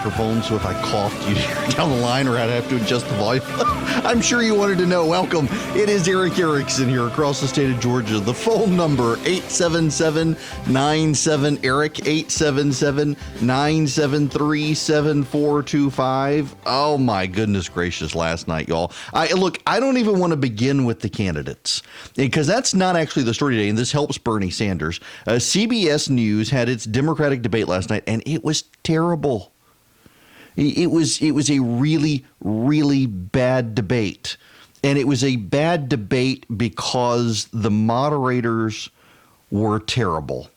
microphone, so if I coughed, you'd hear it down the line, or I'd have to adjust the volume. I'm sure you wanted to know. Welcome. It is Erick Erickson here across the state of Georgia. The phone number, 877-97-ERIC, 877-973-7425. Oh, my goodness gracious, last night, y'all. I don't even want to begin with the candidates, because that's not actually the story today, and this helps Bernie Sanders. CBS News had its Democratic debate last night, and it was terrible. It was a really, really bad debate. And it was a bad debate because the moderators were terrible.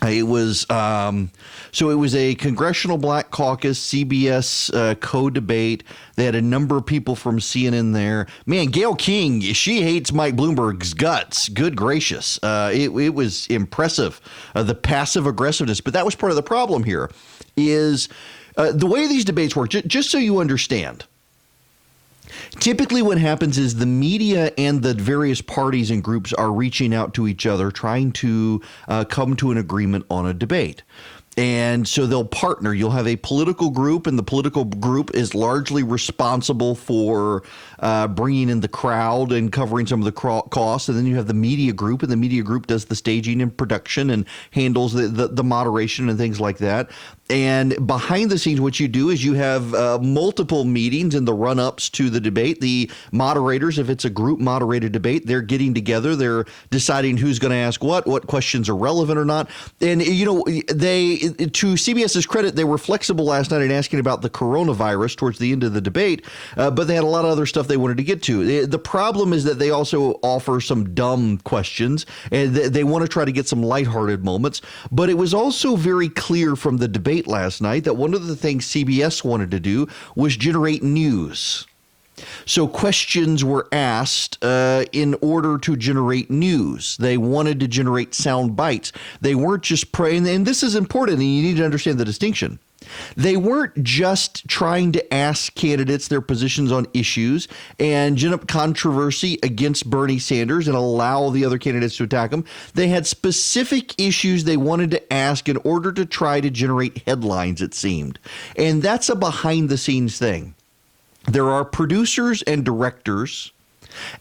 It was so it was a Congressional Black Caucus CBS co-debate. They had a number of people from CNN there. Man, Gayle King, she hates Mike Bloomberg's guts. Good gracious. It was impressive, the passive aggressiveness. But that was part of the problem here is the way these debates work, just so you understand. Typically what happens is the media and the various parties and groups are reaching out to each other, trying to come to an agreement on a debate. And so they'll partner. You'll have a political group, and the political group is largely responsible for bringing in the crowd and covering some of the costs. And then you have the media group, and the media group does the staging and production and handles the moderation and things like that. And behind the scenes, what you do is you have multiple meetings in the run-ups to the debate. The moderators, if it's a group moderated debate, they're getting together. They're deciding who's going to ask what questions are relevant or not. And, you know, to CBS's credit, they were flexible last night in asking about the coronavirus towards the end of the debate, but they had a lot of other stuff they wanted to get to. The problem is that they also offer some dumb questions, and they want to try to get some lighthearted moments. But it was also very clear from the debate last night that one of the things CBS wanted to do was generate news. So questions were asked in order to generate news. They wanted to generate sound bites. They weren't just praying, and this is important, and you need to understand the distinction. They weren't just trying to ask candidates their positions on issues and gin up controversy against Bernie Sanders and allow the other candidates to attack him. They had specific issues they wanted to ask in order to try to generate headlines, it seemed. And that's a behind-the-scenes thing. There are producers and directors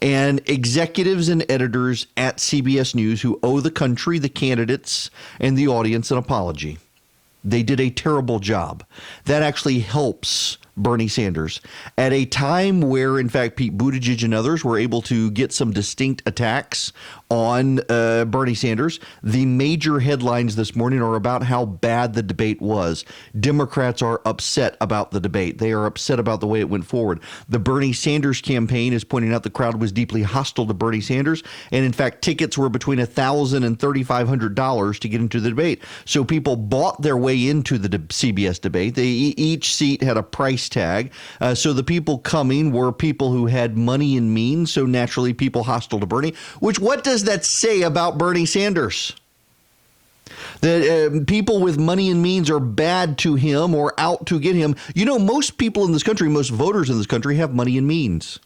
and executives and editors at CBS News who owe the country, the candidates, and the audience an apology. They did a terrible job. That actually helps Bernie Sanders at a time where, in fact, Pete Buttigieg and others were able to get some distinct attacks on Bernie Sanders. The major headlines this morning are about how bad the debate was. Democrats are upset about the debate. They are upset about the way it went forward. The Bernie Sanders campaign is pointing out the crowd was deeply hostile to Bernie Sanders. And in fact, tickets were between $1,000 and $3,500 to get into the debate. So people bought their way into the CBS debate. Each seat had a price tag. So the people coming were people who had money and means. So naturally, people hostile to Bernie, which what does that say about Bernie Sanders? That people with money and means are bad to him or out to get him. You know, most people in this country, most voters in this country have money and means.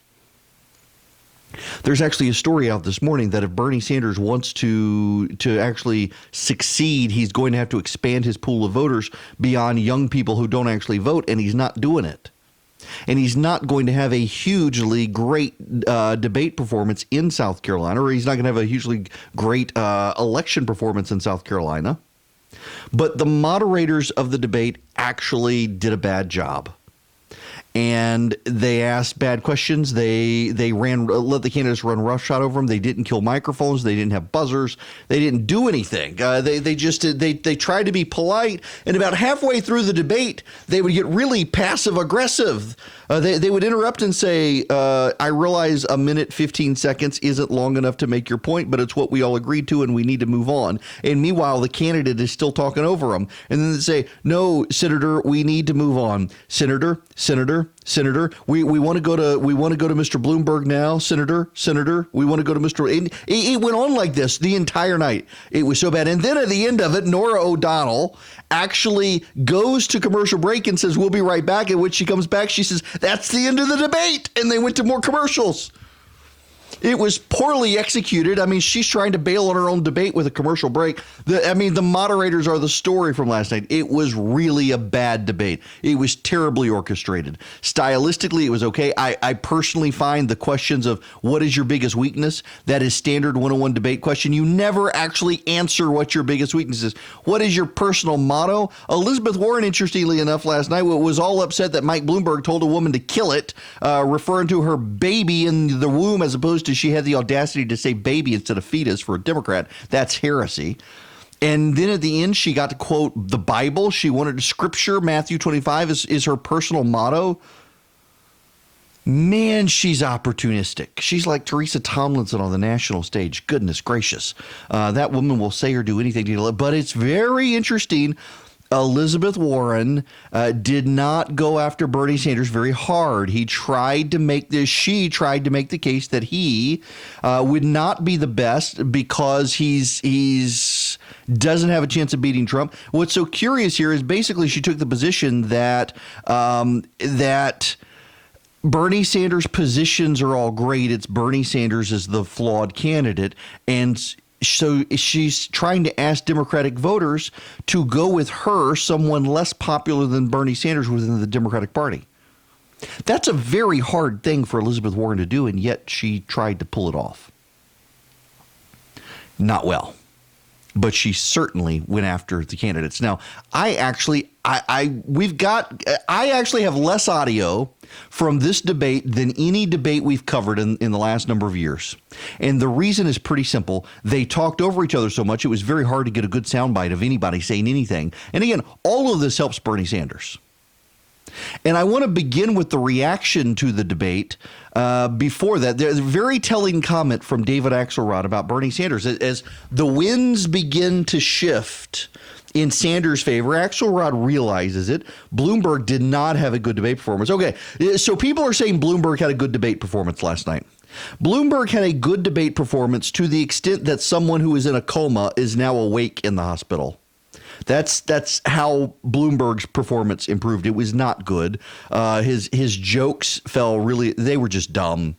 There's actually a story out this morning that if Bernie Sanders wants to actually succeed, he's going to have to expand his pool of voters beyond young people who don't actually vote, and he's not doing it. And he's not going to have a hugely great debate performance in South Carolina, or he's not going to have a hugely great election performance in South Carolina. But the moderators of the debate actually did a bad job. And they asked bad questions. They let the candidates run roughshod over them. They didn't kill microphones. They didn't have buzzers. They didn't do anything. They tried to be polite. And about halfway through the debate, they would get really passive aggressive. They would interrupt and say, I realize a minute, 15 seconds isn't long enough to make your point, but it's what we all agreed to and we need to move on. And meanwhile, the candidate is still talking over them. And then they say, no, Senator, we need to move on. Senator, we want to go to Mr. Bloomberg now. Senator, we want to go to Mr. And it went on like this the entire night. It was so bad. And then at the end of it, Norah O'Donnell actually goes to commercial break and says, we'll be right back. And when she comes back, she says, that's the end of the debate. And they went to more commercials. It was poorly executed. I mean, she's trying to bail on her own debate with a commercial break. The moderators are the story from last night. It was really a bad debate. It was terribly orchestrated. Stylistically, it was okay. I personally find the questions of what is your biggest weakness, that is standard 101 debate question. You never actually answer what your biggest weakness is. What is your personal motto? Elizabeth Warren, interestingly enough, last night was all upset that Mike Bloomberg told a woman to kill it, referring to her baby in the womb as opposed to she had the audacity to say baby instead of fetus for a Democrat. That's heresy. And then at the end, she got to quote the Bible. She wanted scripture. Matthew 25 is her personal motto. Man, she's opportunistic. She's like Teresa Tomlinson on the national stage. Goodness gracious. That woman will say or do anything to you. But it's very interesting. Elizabeth Warren did not go after Bernie Sanders very hard. She tried to make the case that he would not be the best because he's doesn't have a chance of beating Trump. What's so curious here is basically she took the position that that Bernie Sanders' positions are all great. It's Bernie Sanders is the flawed candidate, and so she's trying to ask Democratic voters to go with her, someone less popular than Bernie Sanders within the Democratic Party. That's a very hard thing for Elizabeth Warren to do, and yet she tried to pull it off. Not well. But she certainly went after the candidates. Now, I actually have less audio from this debate than any debate we've covered in the last number of years. And the reason is pretty simple. They talked over each other so much, it was very hard to get a good soundbite of anybody saying anything. And again, all of this helps Bernie Sanders. And I want to begin with the reaction to the debate. Before that, there's a very telling comment from David Axelrod about Bernie Sanders. As the winds begin to shift in Sanders' favor, Axelrod realizes it. Bloomberg did not have a good debate performance. Okay, so people are saying Bloomberg had a good debate performance last night. Bloomberg had a good debate performance to the extent that someone who is in a coma is now awake in the hospital. That's how Bloomberg's performance improved. It was not good. His jokes they were just dumb.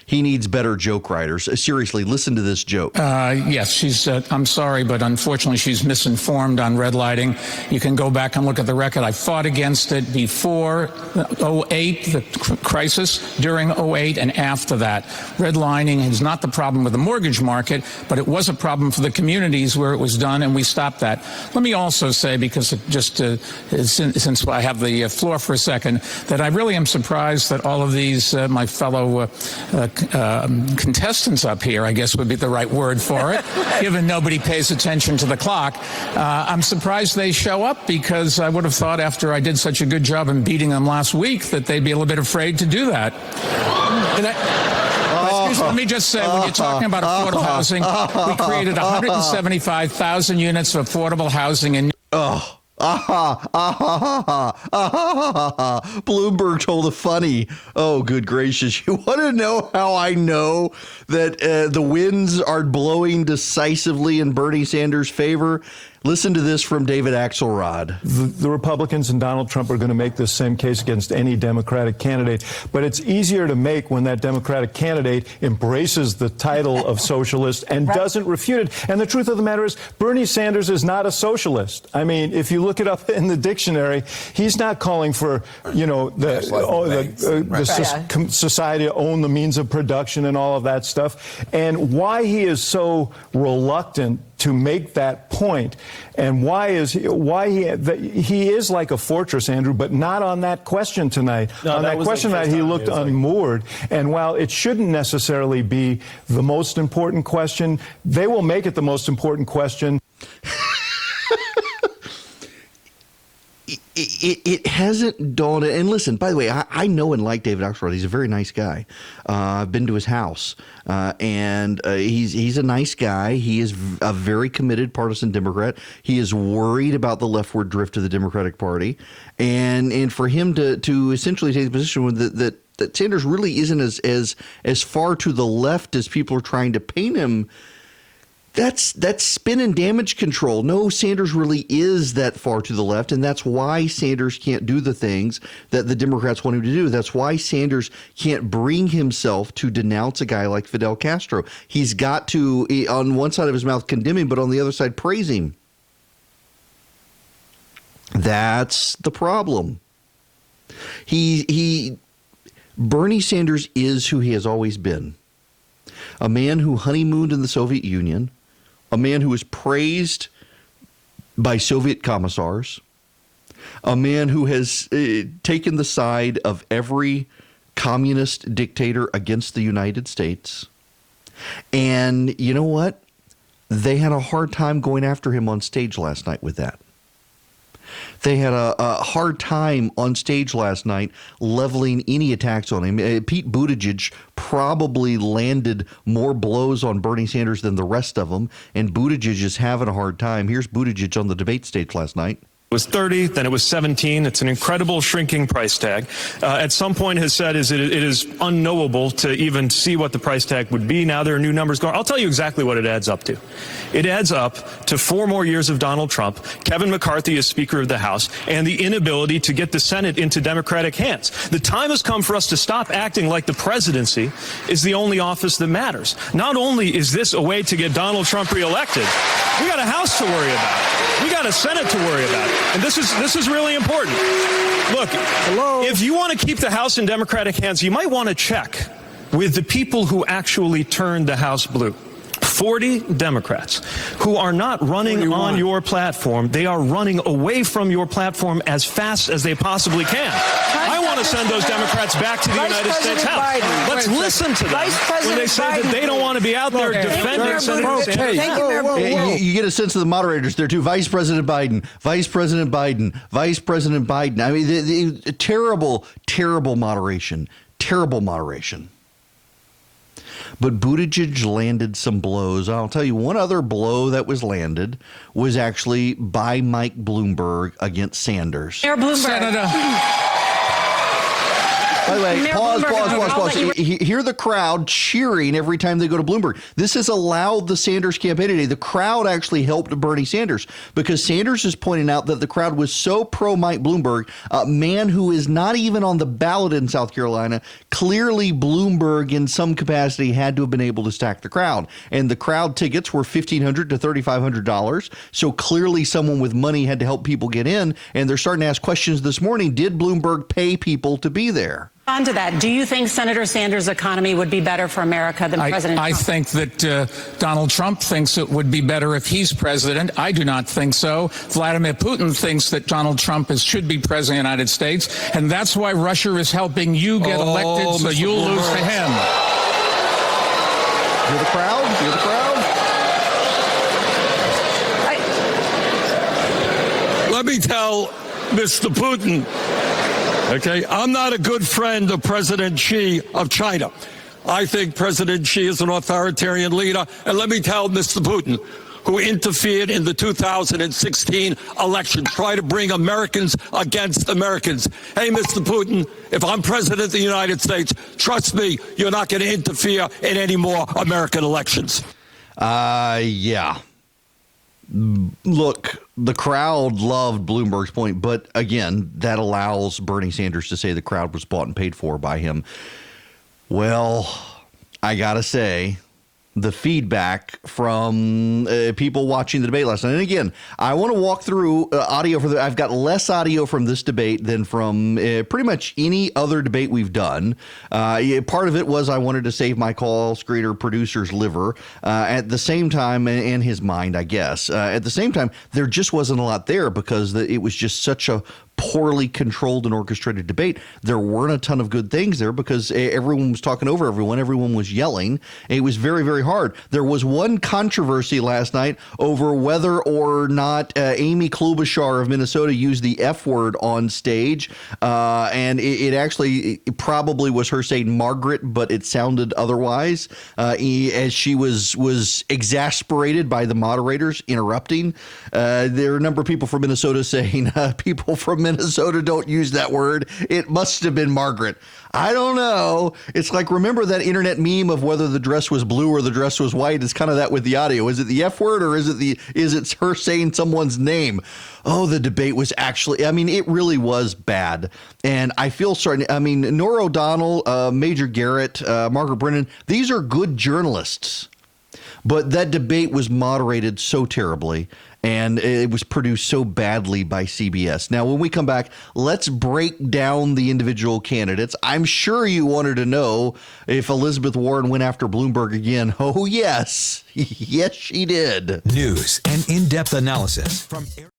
He needs better joke writers. Seriously, listen to this joke. Yes, I'm sorry, but unfortunately she's misinformed on red lighting. You can go back and look at the record. I fought against it before 2008, the crisis, during 2008, and after that. Redlining is not the problem with the mortgage market, but it was a problem for the communities where it was done, and we stopped that. Let me also say, because since I have the floor for a second, that I really am surprised that all of these, my fellow contestants up here, I guess would be the right word for it, given nobody pays attention to the clock. I'm surprised they show up, because I would have thought after I did such a good job in beating them last week that they'd be a little bit afraid to do that. Let me just say, when you're talking about affordable housing, we created 175,000 units of affordable housing in Bloomberg told a funny. Oh, good gracious. You want to know how I know that the winds are blowing decisively in Bernie Sanders' favor? Listen to this from David Axelrod. The Republicans and Donald Trump are going to make this same case against any Democratic candidate, but it's easier to make when that Democratic candidate embraces the title of socialist and doesn't refute it. And the truth of the matter is, Bernie Sanders is not a socialist. I mean, if you look it up in the dictionary, he's not calling for, society to own the means of production and all of that stuff. And why he is so reluctant to make that point, and why he is like a fortress, Andrew, but not on that question tonight. No, on that question tonight, he looked unmoored. And while it shouldn't necessarily be the most important question, they will make it the most important question. It hasn't dawned. And listen, by the way, I know and like David Axelrod. He's a very nice guy. I've been to his house, and he's a nice guy. He is a very committed partisan Democrat. He is worried about the leftward drift of the Democratic Party, and for him to essentially take the position that Sanders really isn't as far to the left as people are trying to paint him. That's spin and damage control. No, Sanders really is that far to the left, and that's why Sanders can't do the things that the Democrats want him to do. That's why Sanders can't bring himself to denounce a guy like Fidel Castro. He's got to, on one side of his mouth, condemn him, but on the other side, praise him. That's the problem. Bernie Sanders is who he has always been. A man who honeymooned in the Soviet Union, a man who was praised by Soviet commissars, a man who has taken the side of every communist dictator against the United States. And you know what? They had a hard time going after him on stage last night with that. They had a hard time on stage last night leveling any attacks on him. Pete Buttigieg probably landed more blows on Bernie Sanders than the rest of them, and Buttigieg is having a hard time. Here's Buttigieg on the debate stage last night. It was 30, then it was 17. It's an incredible shrinking price tag. At some point has said it is unknowable to even see what the price tag would be. Now there are new numbers going. I'll tell you exactly what it adds up to. It adds up to 4 more years of Donald Trump, Kevin McCarthy as Speaker of the House, and the inability to get the Senate into Democratic hands. The time has come for us to stop acting like the presidency is the only office that matters. Not only is this a way to get Donald Trump reelected, we got a House to worry about. We got a Senate to worry about. And this is really important. Look, if you want to keep the House in Democratic hands, you might want to check with the people who actually turned the House blue. 40 Democrats who are not running on your platform. They are running away from your platform as fast as they possibly can. I want to send those Democrats back to the United States House. Let's listen to them when they say that they don't want to be out there defending Senator Sanders. You get a sense of the moderators there, too. Vice President Biden, Vice President Biden, Vice President Biden. I mean, terrible, terrible moderation. Terrible moderation. But Buttigieg landed some blows. I'll tell you, one other blow that was landed was actually by Mike Bloomberg against Sanders. Mayor Bloomberg. Senator. By the way, pause. Hear the crowd cheering every time they go to Bloomberg. This has allowed the Sanders campaign today. The crowd actually helped Bernie Sanders because Sanders is pointing out that the crowd was so pro Mike Bloomberg, a man who is not even on the ballot in South Carolina. Clearly, Bloomberg in some capacity had to have been able to stack the crowd. And the crowd tickets were $1,500 to $3,500. So clearly someone with money had to help people get in. And they're starting to ask questions this morning. Did Bloomberg pay people to be there? On to that, do you think Senator Sanders' economy would be better for America than President Trump? I think that Donald Trump thinks it would be better if he's president. I do not think so. Vladimir Putin thinks that Donald Trump should be president of the United States, and that's why Russia is helping you get elected, so you'll lose to him. Hear the crowd? Hear the crowd? Let me tell Mr. Putin. Okay, I'm not a good friend of President Xi of China. I think President Xi is an authoritarian leader. And let me tell Mr. Putin, who interfered in the 2016 election, try to bring Americans against Americans. Hey, Mr. Putin, if I'm president of the United States, trust me, you're not going to interfere in any more American elections. Yeah. Look, the crowd loved Bloomberg's point, but again, that allows Bernie Sanders to say the crowd was bought and paid for by him. Well, I got to say, the feedback from people watching the debate last night. And again, I want to walk through audio for I've got less audio from this debate than from pretty much any other debate we've done. Part of it was I wanted to save my call screener producer's liver at the same time, and his mind, I guess. At the same time, there just wasn't a lot there because it was just such a poorly controlled and orchestrated debate. There weren't a ton of good things there because everyone was talking over everyone. Everyone was yelling. It was very, very hard. There was one controversy last night over whether or not Amy Klobuchar of Minnesota used the F word on stage. And it actually probably was her saying Margaret, but it sounded otherwise as she was exasperated by the moderators interrupting. There are a number of people from Minnesota saying people from Minnesota don't use that word. It must have been Margaret. I don't know. It's like, remember that internet meme of whether the dress was blue or the dress was white? It's kind of that with the audio. Is it the F word or is it her saying someone's name? Oh, the debate was actually, I mean, it really was bad. And I feel sorry. I mean, Norah O'Donnell, Major Garrett, Margaret Brennan, these are good journalists. But that debate was moderated so terribly, and it was produced so badly by CBS. Now, when we come back, let's break down the individual candidates. I'm sure you wanted to know if Elizabeth Warren went after Bloomberg again. Oh, yes. Yes, she did. News and in-depth analysis from Erick.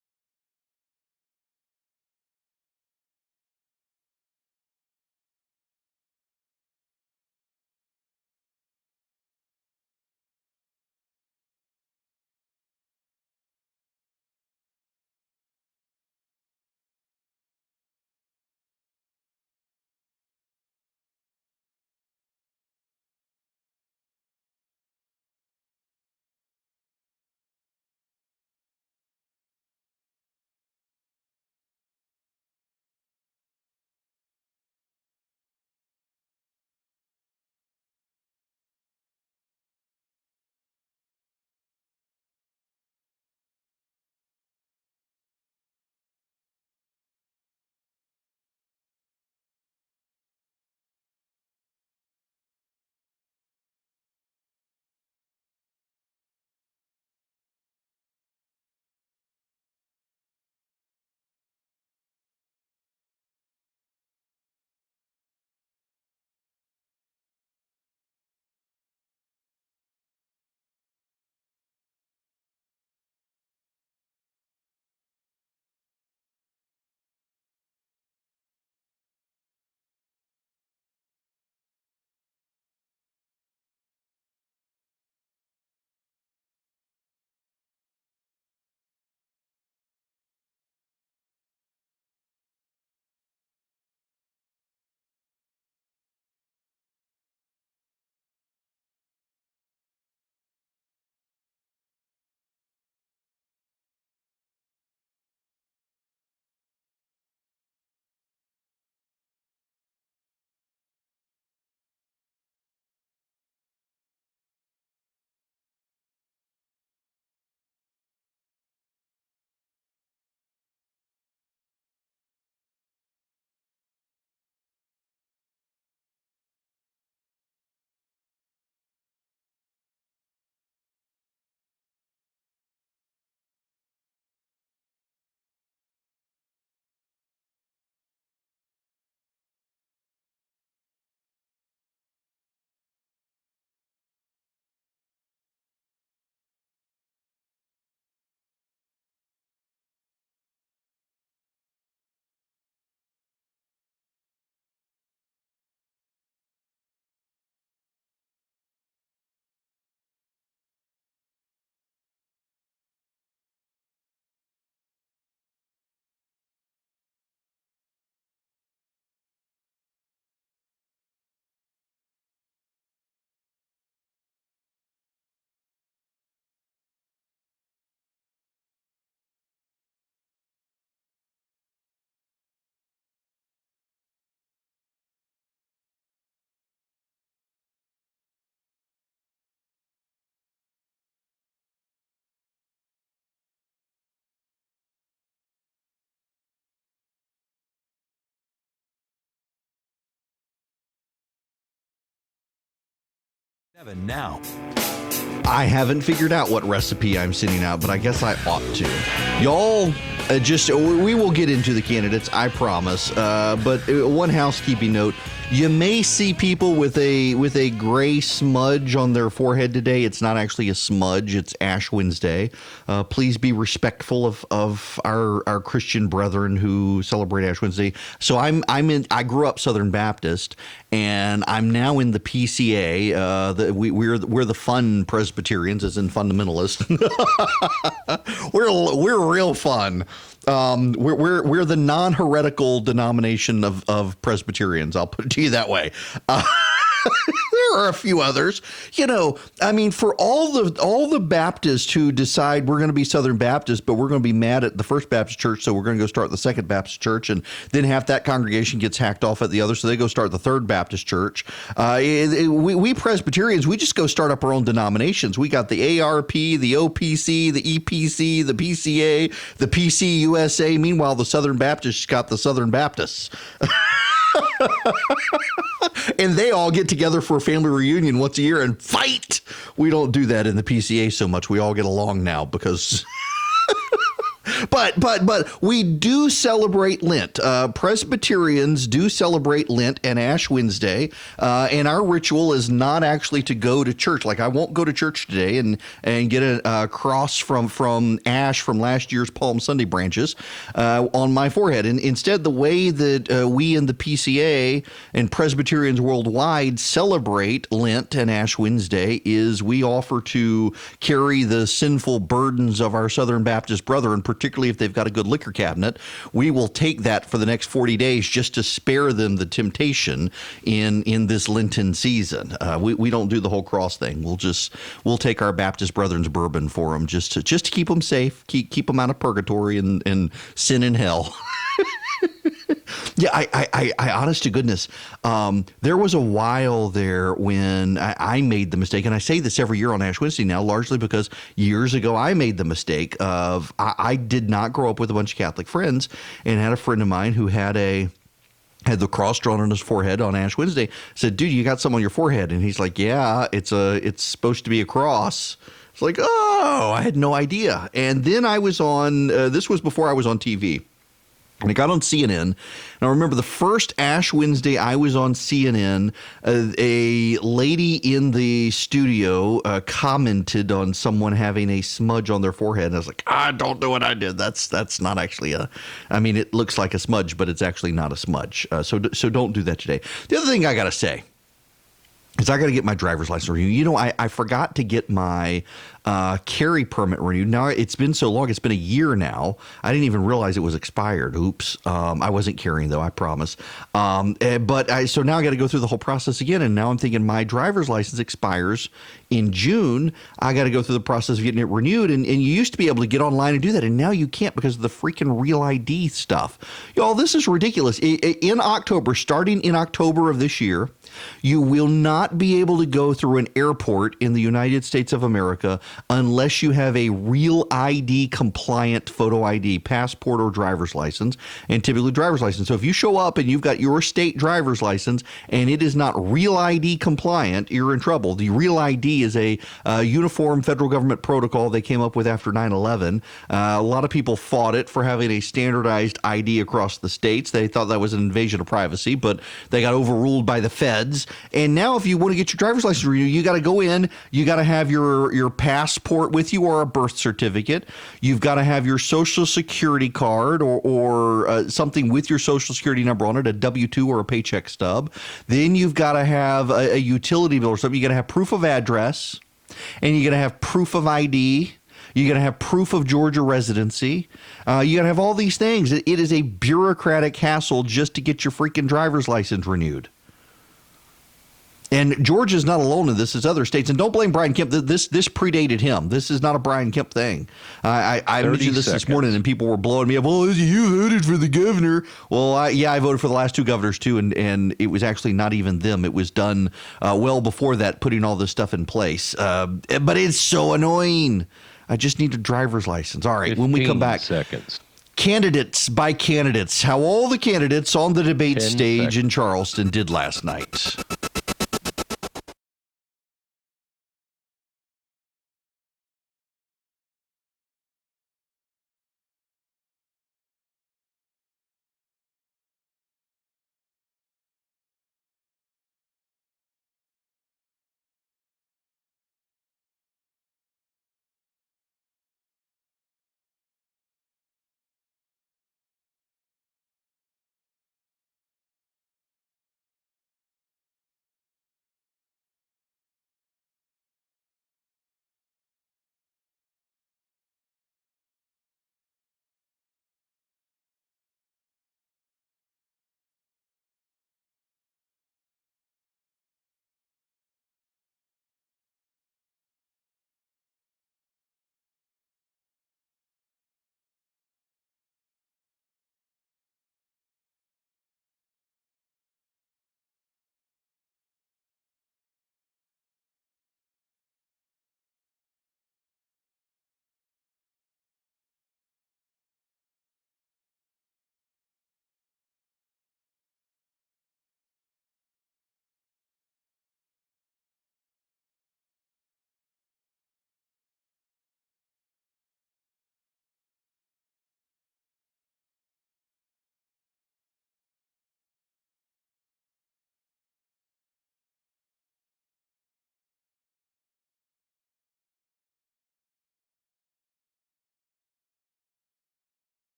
Now. I haven't figured out what recipe I'm sending out, but I guess I ought to. Y'all, we will get into the candidates, I promise. But one housekeeping note: you may see people with a gray smudge on their forehead today. It's not actually a smudge; it's Ash Wednesday. Please be respectful of our Christian brethren who celebrate Ash Wednesday. So I grew up Southern Baptist, and I'm now in the PCA. We're the fun Presbyterians, as in fundamentalist. we're real fun. We're the non-heretical denomination of Presbyterians. I'll put it to you that way. There are a few others. You know, I mean, for all the Baptists who decide we're going to be Southern Baptist, but we're going to be mad at the First Baptist Church, so we're going to go start the Second Baptist Church, and then half that congregation gets hacked off at the other, so they go start the Third Baptist Church. We Presbyterians, we just go start up our own denominations. We got the ARP, the OPC, the EPC, the PCA, the PCUSA. Meanwhile, the Southern Baptists got the Southern Baptists. And they all get together for a family reunion once a year and fight. We don't do that in the PCA so much. We all get along now because But we do celebrate Lent. Presbyterians do celebrate Lent and Ash Wednesday, and our ritual is not actually to go to church. Like, I won't go to church today and get a cross from ash from last year's Palm Sunday branches on my forehead. And instead, the way that we in the PCA and Presbyterians worldwide celebrate Lent and Ash Wednesday is we offer to carry the sinful burdens of our Southern Baptist brethren, particularly if they've got a good liquor cabinet. We will take that for the next 40 days just to spare them the temptation in this Lenten season. We don't do the whole cross thing. We'll take our Baptist brethren's bourbon for them just to keep them safe, keep them out of purgatory and sin in hell. Yeah, I honest to goodness, there was a while there when I made the mistake, and I say this every year on Ash Wednesday now, largely because years ago I made the mistake of I did not grow up with a bunch of Catholic friends, and had a friend of mine who had the cross drawn on his forehead on Ash Wednesday. Said, "Dude, you got something on your forehead?" And he's like, "Yeah, it's supposed to be a cross." It's like, oh, I had no idea. And then I was on. This was before I was on TV. And I got on CNN, and I remember the first Ash Wednesday I was on CNN, a lady in the studio commented on someone having a smudge on their forehead, and I was like, don't do what I did. That's not actually it looks like a smudge, but it's actually not a smudge. So don't do that today. The other thing I got to say is I got to get my driver's license renewed. You know, I forgot to get my carry permit renewed. Now, it's been so long. It's been a year now. I didn't even realize it was expired. Oops. I wasn't carrying, though, I promise. So now I got to go through the whole process again. And now I'm thinking my driver's license expires in June. I got to go through the process of getting it renewed. And you used to be able to get online and do that. And now you can't because of the freaking Real ID stuff. Y'all, this is ridiculous. In October, starting in October of this year, you will not be able to go through an airport in the United States of America unless you have a Real ID compliant photo ID, passport or driver's license, and typically driver's license. So if you show up and you've got your state driver's license and it is not Real ID compliant, you're in trouble. The Real ID is a uniform federal government protocol they came up with after 9/11. A lot of people fought it for having a standardized ID across the states. They thought that was an invasion of privacy, but they got overruled by the feds. And now if you want to get your driver's license renewed, you got to go in, you got to have your passport with you or a birth certificate. You've got to have your social security card or something with your social security number on it, a W-2 or a paycheck stub. Then you've got to have a utility bill or something. You got to have proof of address, and you got to have proof of ID. You got to have proof of Georgia residency. You got to have all these things. It is a bureaucratic hassle just to get your freaking driver's license renewed. And Georgia's not alone in this. It's other states. And don't blame Brian Kemp. This predated him. This is not a Brian Kemp thing. I mentioned this morning, and people were blowing me up. Well, you voted for the governor. Well, I voted for the last two governors, too. And it was actually not even them. It was done well before that, putting all this stuff in place. But it's so annoying. I just need a driver's license. All right, when we come back. Candidates by candidates. How all the candidates on the debate stage in Charleston did last night.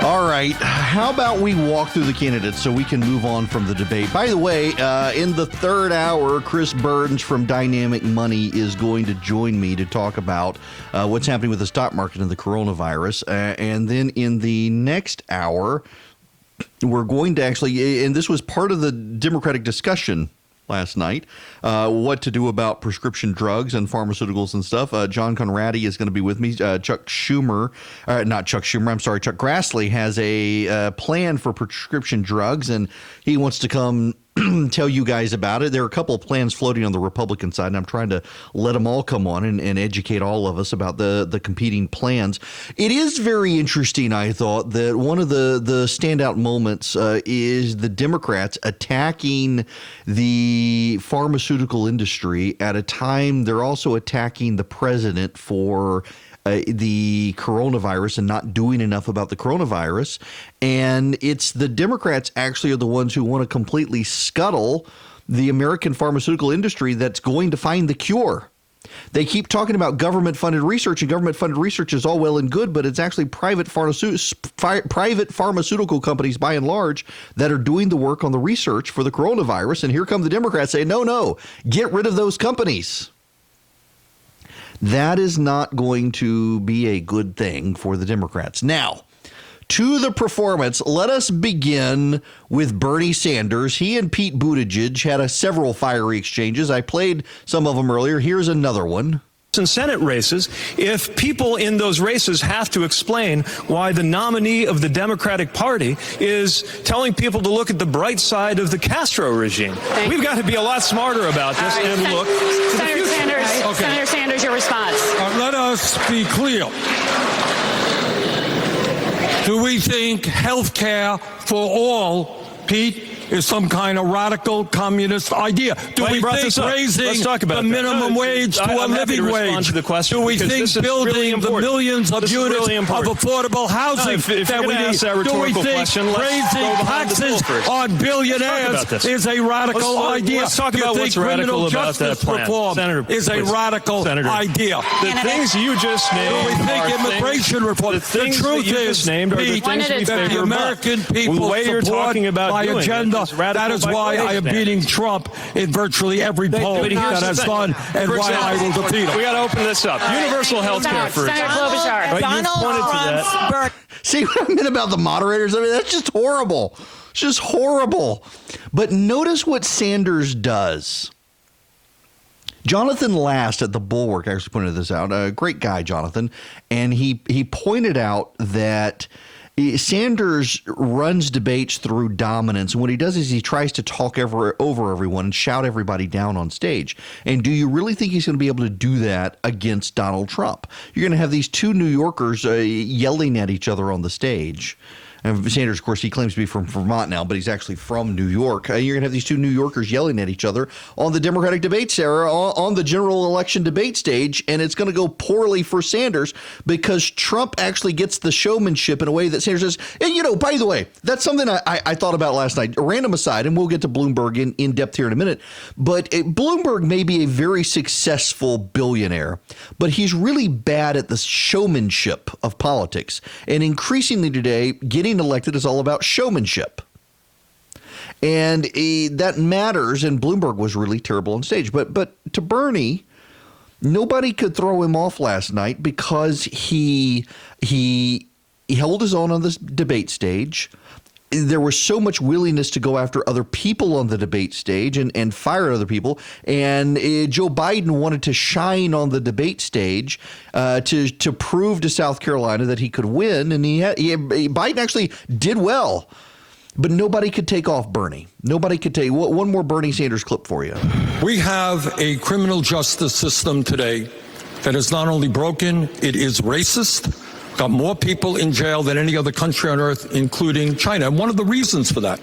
All right. How about we walk through the candidates so we can move on from the debate? By the way, in the third hour, Chris Burns from Dynamic Money is going to join me to talk about what's happening with the stock market and the coronavirus. And then in the next hour, we're going to actually, and this was part of the Democratic discussion last night, what to do about prescription drugs and pharmaceuticals and stuff. John Conradi is going to be with me. Chuck Grassley has a plan for prescription drugs, and he wants to come tell you guys about it. There are a couple of plans floating on the Republican side, and I'm trying to let them all come on and educate all of us about the competing plans. It is very interesting, I thought, that one of the standout moments is the Democrats attacking the pharmaceutical industry at a time they're also attacking the president for the coronavirus and not doing enough about the coronavirus. And it's the Democrats actually are the ones who want to completely scuttle the American pharmaceutical industry that's going to find the cure. They keep talking about government-funded research, and government-funded research is all well and good, but it's actually private pharmaceutical companies, by and large, that are doing the work on the research for the coronavirus. And here come the Democrats saying, no, get rid of those companies. That is not going to be a good thing for the Democrats. Now, to the performance, let us begin with Bernie Sanders. He and Pete Buttigieg had several fiery exchanges. I played some of them earlier. Here's another one. In Senate races, if people in those races have to explain why the nominee of the Democratic Party is telling people to look at the bright side of the Castro regime, we've got to be a lot smarter about this and look to the future. Senator Sanders, your response. Let us be clear. Do we think health care for all, Pete, is some kind of radical communist idea? Do we think raising the minimum wage to a living wage? Do we think building the millions of units of affordable housing that we need? Do we think raising taxes on billionaires is a radical idea? Let's talk about what's radical about that plan. Reform is a radical idea. The things you just named. Do we think immigration reform? The truth is, Pete, that the American people support my agenda. That is why I am beating Trump in virtually every poll that has done, and why I will defeat him. We got to open this up. Universal health care for example. See what I meant about the moderators? I mean, that's just horrible. It's just horrible. But notice what Sanders does. Jonathan Last at the Bulwark actually pointed this out. A great guy, Jonathan. And he pointed out that Sanders runs debates through dominance, and what he does is he tries to talk over everyone and shout everybody down on stage. And do you really think he's going to be able to do that against Donald Trump? You're going to have these two New Yorkers yelling at each other on the stage. And Sanders, of course, he claims to be from Vermont now, but he's actually from New York. You're going to have these two New Yorkers yelling at each other on the Democratic debate, Sarah, on the general election debate stage, and it's going to go poorly for Sanders because Trump actually gets the showmanship in a way that Sanders says, and, by the way, that's something I thought about last night. A random aside, and we'll get to Bloomberg in depth here in a minute, but Bloomberg may be a very successful billionaire, but he's really bad at the showmanship of politics. And increasingly today, getting elected is all about showmanship. And that matters, and Bloomberg was really terrible on stage. But to Bernie, nobody could throw him off last night because he held his own on this debate stage. There was so much willingness to go after other people on the debate stage and fire other people. And Joe Biden wanted to shine on the debate stage to prove to South Carolina that he could win. And Biden actually did well. But nobody could take off Bernie. Nobody could take one more Bernie Sanders clip for you. We have a criminal justice system today that is not only broken, it is racist. Got more people in jail than any other country on earth, including China. And one of the reasons for that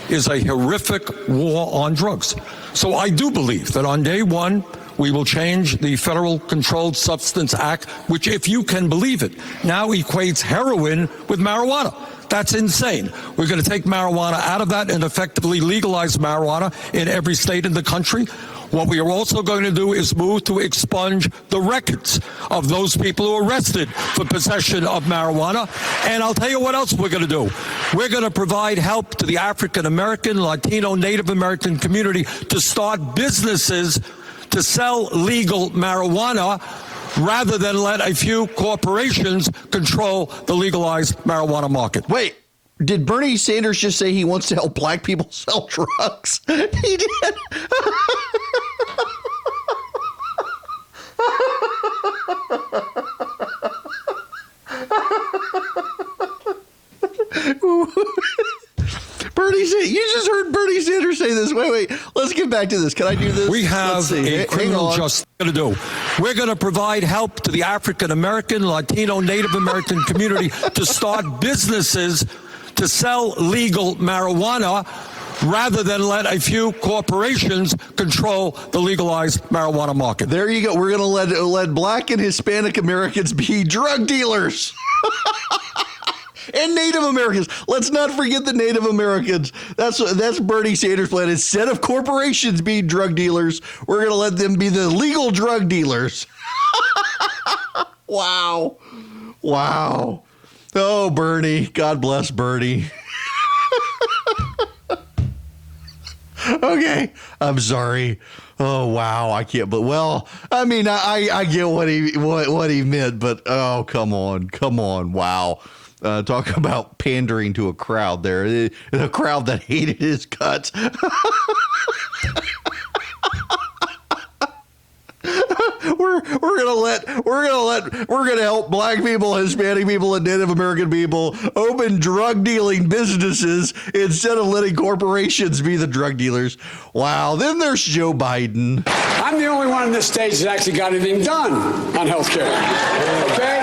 is a horrific war on drugs. So I do believe that on day one, we will change the Federal Controlled Substance Act, which, if you can believe it, now equates heroin with marijuana. That's insane. We're going to take marijuana out of that and effectively legalize marijuana in every state in the country. What we are also going to do is move to expunge the records of those people who are arrested for possession of marijuana. And I'll tell you what else we're going to do. We're going to provide help to the African American, Latino, Native American community to start businesses to sell legal marijuana rather than let a few corporations control the legalized marijuana market. Wait, did Bernie Sanders just say he wants to help black people sell drugs? He did. You just heard Bernie Sanders say this. Wait. Let's get back to this. Can I do this? We have a criminal justice going to do. We're going to provide help to the African American, Latino, Native American community to start businesses to sell legal marijuana rather than let a few corporations control the legalized marijuana market. There you go. We're going to let black and Hispanic Americans be drug dealers. And Native Americans. Let's not forget the Native Americans. That's Bernie Sanders' plan. Instead of corporations being drug dealers, we're going to let them be the legal drug dealers. Wow. Oh, Bernie. God bless Bernie. Okay. I'm sorry. Oh, wow. I can't. But, well, I mean, I get what he meant. But, oh, come on. Wow. Talk about pandering to a crowd there. A crowd that hated his guts. We're gonna help black people, Hispanic people, and Native American people open drug dealing businesses instead of letting corporations be the drug dealers. Wow. Then there's Joe Biden. I'm the only one in this stage that actually got anything done on health care. Okay?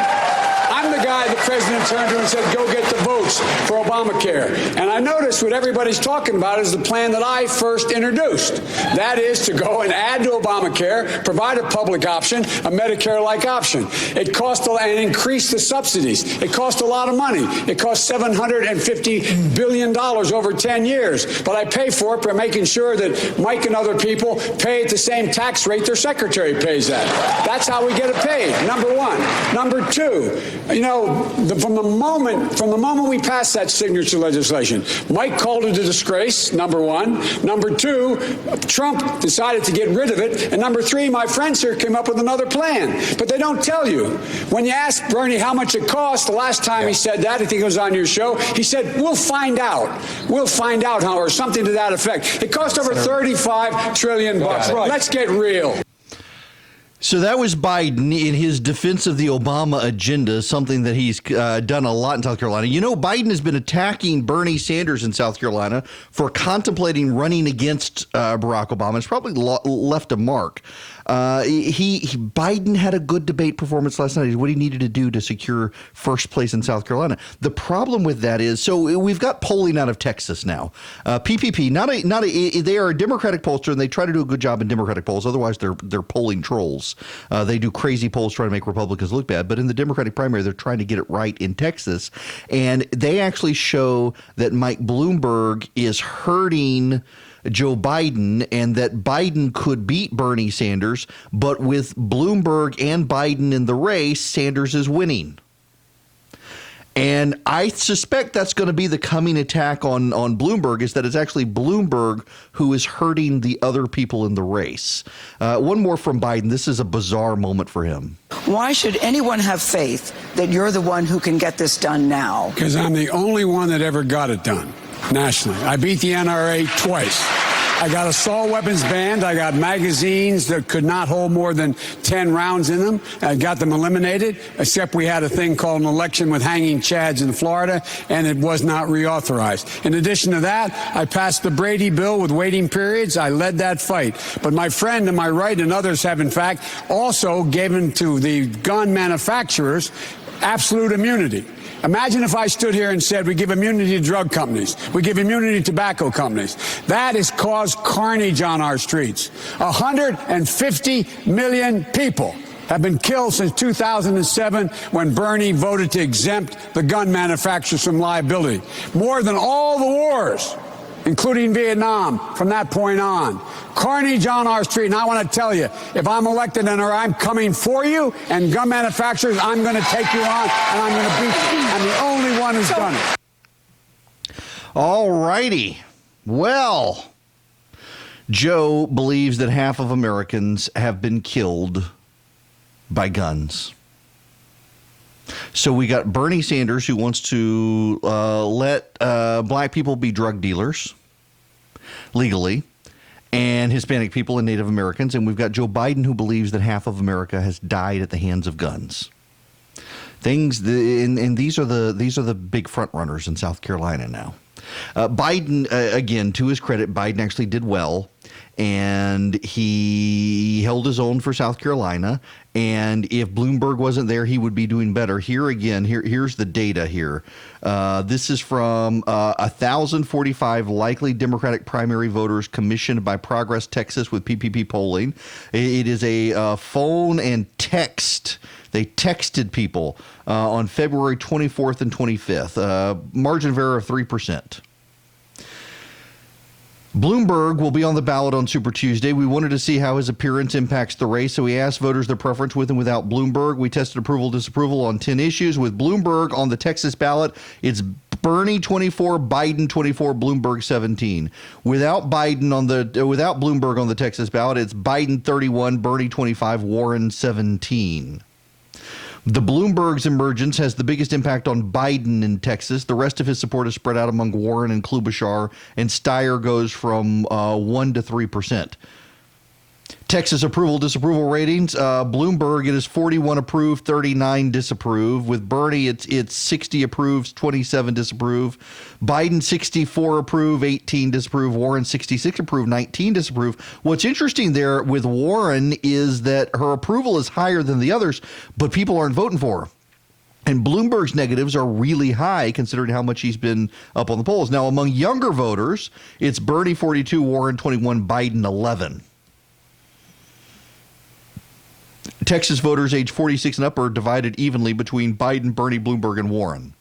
I'm the guy the president turned to and said, go get the votes for Obamacare. And I noticed what everybody's talking about is the plan that I first introduced. That is to go and add to Obamacare, provide a public option, a Medicare-like option. It cost and increase the subsidies. It cost a lot of money. It cost $750 billion over 10 years. But I pay for it by making sure that Mike and other people pay at the same tax rate their secretary pays at. That's how we get it paid, number one. Number two, from the moment we passed that signature legislation, Mike called it a disgrace, number one. Number two, Trump decided to get rid of it. And number three, my friends here came up with another plan. But they don't tell you. When you ask Bernie how much it cost, the last time he said that, I think it was on your show, he said, we'll find out. We'll find out how, or something to that effect. It cost over $35 trillion. Right. Let's get real. So that was Biden in his defense of the Obama agenda, something that he's done a lot in South Carolina. Biden has been attacking Bernie Sanders in South Carolina for contemplating running against Barack Obama. It's probably left a mark. Biden had a good debate performance last night. What he needed to do to secure first place in South Carolina. The problem with that is, so we've got polling out of Texas now. PPP, they are a Democratic pollster, and they try to do a good job in Democratic polls. Otherwise, they're polling trolls. They do crazy polls trying to make Republicans look bad. But in the Democratic primary, they're trying to get it right in Texas. And they actually show that Mike Bloomberg is hurting Joe Biden, and that Biden could beat Bernie Sanders, but with Bloomberg and Biden in the race, Sanders is winning. And I suspect that's going to be the coming attack on Bloomberg, is that it's actually Bloomberg who is hurting the other people in the race. One more from Biden. This is a bizarre moment for him. Why should anyone have faith that you're the one who can get this done now? Because I'm the only one that ever got it done nationally. I beat the NRA twice. I got assault weapons banned. I got magazines that could not hold more than 10 rounds in them. I got them eliminated, except we had a thing called an election with hanging chads in Florida, and it was not reauthorized. In addition to that, I passed the Brady bill with waiting periods. I led that fight. But my friend to my right and others have, in fact, also given to the gun manufacturers absolute immunity. Imagine if I stood here and said we give immunity to drug companies, we give immunity to tobacco companies. That has caused carnage on our streets. 150 million people have been killed since 2007 when Bernie voted to exempt the gun manufacturers from liability. More than all the wars, including Vietnam, from that point on. Carnage on our street. And I want to tell you, if I'm elected and I'm coming for you and gun manufacturers, I'm going to take you on and I'm going to beat you. I'm the only one who's done it. All righty. Well, Joe believes that half of Americans have been killed by guns. So we got Bernie Sanders, who wants to let black people be drug dealers legally, and Hispanic people and Native Americans. And we've got Joe Biden, who believes that half of America has died at the hands of guns. And these are the big front runners in South Carolina now. Biden, again, to his credit, Biden actually did well, and he held his own for South Carolina. And if Bloomberg wasn't there, he would be doing better. Here again, here's the data here. This is from 1,045 likely Democratic primary voters commissioned by Progress Texas with PPP polling. It is a phone and text. They texted people on February 24th and 25th. Margin of error of 3%. Bloomberg will be on the ballot on Super Tuesday. We wanted to see how his appearance impacts the race, so we asked voters their preference with and without Bloomberg. We tested approval, disapproval on 10 issues. With Bloomberg on the Texas ballot, it's Bernie 24, Biden 24, Bloomberg 17. Without Bloomberg on the Texas ballot, it's Biden 31, Bernie 25, Warren 17. The Bloomberg's emergence has the biggest impact on Biden in Texas. The rest of his support is spread out among Warren and Klobuchar, and Steyer goes from 1 to 3%. Texas approval, disapproval ratings. Bloomberg, it is 41 approved, 39 disapprove. With Bernie, it's 60 approves, 27 disapprove. Biden, 64 approve, 18 disapprove. Warren, 66 approve, 19 disapprove. What's interesting there with Warren is that her approval is higher than the others, but people aren't voting for her. And Bloomberg's negatives are really high considering how much he's been up on the polls. Now, among younger voters, it's Bernie 42, Warren 21, Biden 11. Texas voters age 46 and up are divided evenly between Biden, Bernie, Bloomberg, and Warren.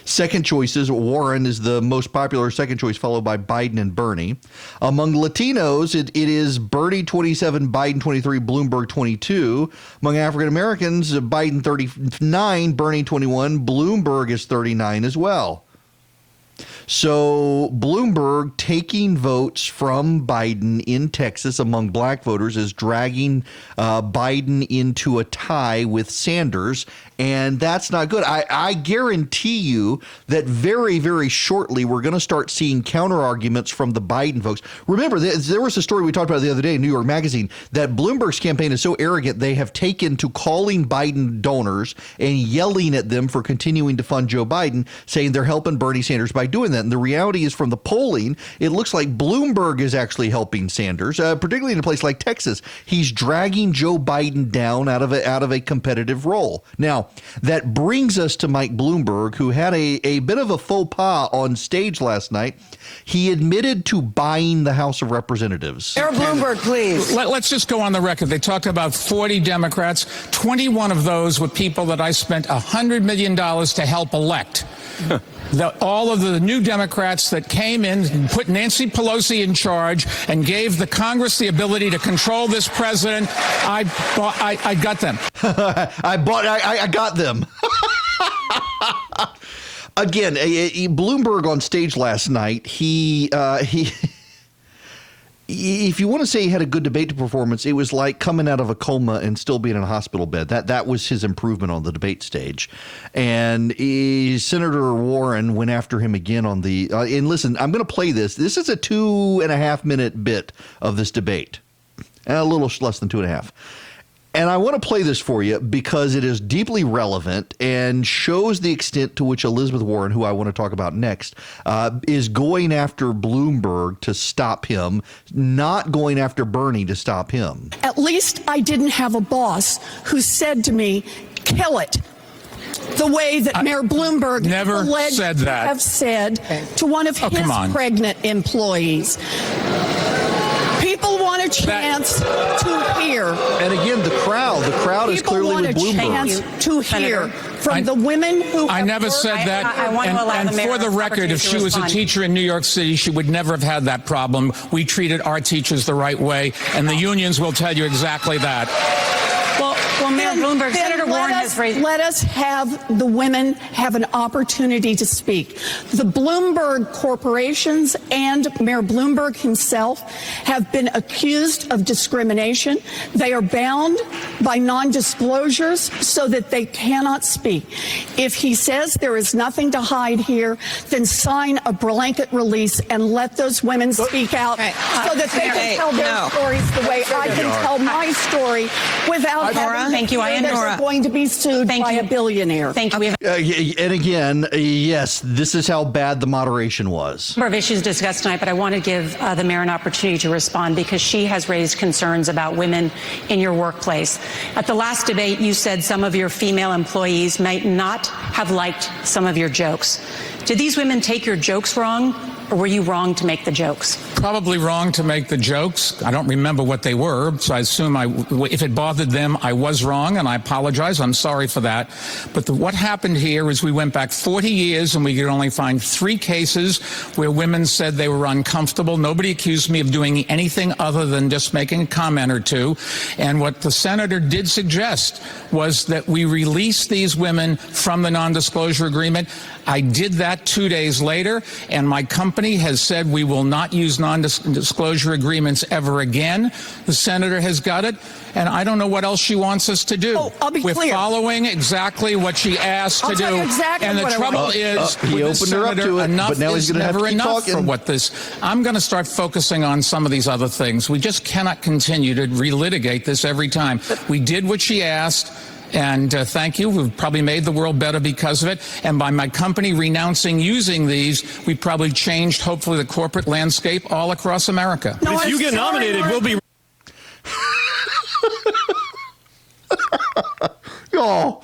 Second choices, Warren is the most popular second choice, followed by Biden and Bernie. Among Latinos, it is Bernie 27, Biden 23, Bloomberg 22. Among African Americans, Biden 39, Bernie 21, Bloomberg is 39 as well. So Bloomberg taking votes from Biden in Texas among black voters is dragging Biden into a tie with Sanders, and that's not good. I guarantee you that very, very shortly we're going to start seeing counter arguments from the Biden folks. Remember, there was a story we talked about the other day in New York Magazine that Bloomberg's campaign is so arrogant they have taken to calling Biden donors and yelling at them for continuing to fund Joe Biden, saying they're helping Bernie Sanders by doing that. And the reality is, from the polling, it looks like Bloomberg is actually helping Sanders, particularly in a place like Texas. He's dragging Joe Biden down out of a competitive role. Now, that brings us to Mike Bloomberg, who had a bit of a faux pas on stage last night. He admitted to buying the House of Representatives. Mayor Bloomberg, please. Let's just go on the record. They talked about 40 Democrats. 21 of those were people that I spent $100 million to help elect. All of the new Democrats that came in and put Nancy Pelosi in charge and gave the Congress the ability to control this president, I got them. I got them. Again, Bloomberg on stage last night, he if you want to say he had a good debate performance, it was like coming out of a coma and still being in a hospital bed. That was his improvement on the debate stage. And Senator Warren went after him again on the and listen, I'm going to play this. This is a 2.5 minute bit of this debate, a little less than 2.5. And I want to play this for you because it is deeply relevant and shows the extent to which Elizabeth Warren, who I want to talk about next, is going after Bloomberg to stop him, not going after Bernie to stop him. At least I didn't have a boss who said to me, kill it. The way that Mayor Bloomberg never alleged said that. to have said to one of his pregnant employees. People want a chance to hear. And again, the crowd is People clearly want with a Bloomberg. chance to hear from the women who I have never worked- said that. I want to allow and the mayor for the an record, if opportunity she to was a respond. teacher in New York City, she would never have had that problem. We treated our teachers the right way, and the unions will tell you exactly that. Well, Mayor Bloomberg, Then Senator Warren has raised. Let us have the women have an opportunity to speak. The Bloomberg corporations and Mayor Bloomberg himself have been accused of discrimination. They are bound by non-disclosures so that they cannot speak. If he says there is nothing to hide here, then sign a blanket release and let those women speak out so that they can tell their stories the way I can tell my story without having Thank you. I am they're going to be sued by a billionaire. Thank you. We have And again, yes, this is how bad the moderation was. a number of issues discussed tonight, but I want to give the mayor an opportunity to respond because she has raised concerns about women in your workplace. At the last debate, you said some of your female employees might not have liked some of your jokes. Did these women take your jokes wrong, or were you wrong to make the jokes? Probably wrong to make the jokes. I don't remember what they were, so I assume if it bothered them, I was wrong, and I apologize. I'm sorry for that. But what happened here is we went back 40 years, and we could only find 3 cases where women said they were uncomfortable. Nobody accused me of doing anything other than just making a comment or two. And what the senator did suggest was that we release these women from the non-disclosure agreement. I did that 2 days later, and my company has said we will not use non-disclosure agreements ever again. The senator has got it, and I don't know what else she wants us to do. I'll be We're clear. following exactly what she asked I'll to tell do. you exactly And the what I trouble want. is, He with the opened her up senator, to it, enough but now he's is gonna have to never keep enough for talking. what this. I'm going to start focusing on some of these other things. We just cannot continue to relitigate this every time. We did what she asked. And thank you. We've probably made the world better because of it. And by my company renouncing using these, we probably changed, hopefully, the corporate landscape all across America. No, If you I'm get sorry, nominated, Mark. we'll be. Y'all,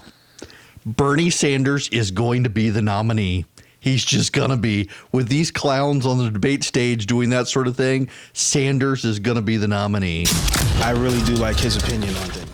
Bernie Sanders is going to be the nominee. He's just going to be. With these clowns on the debate stage doing that sort of thing, Sanders is going to be the nominee. I really do like his opinion on things.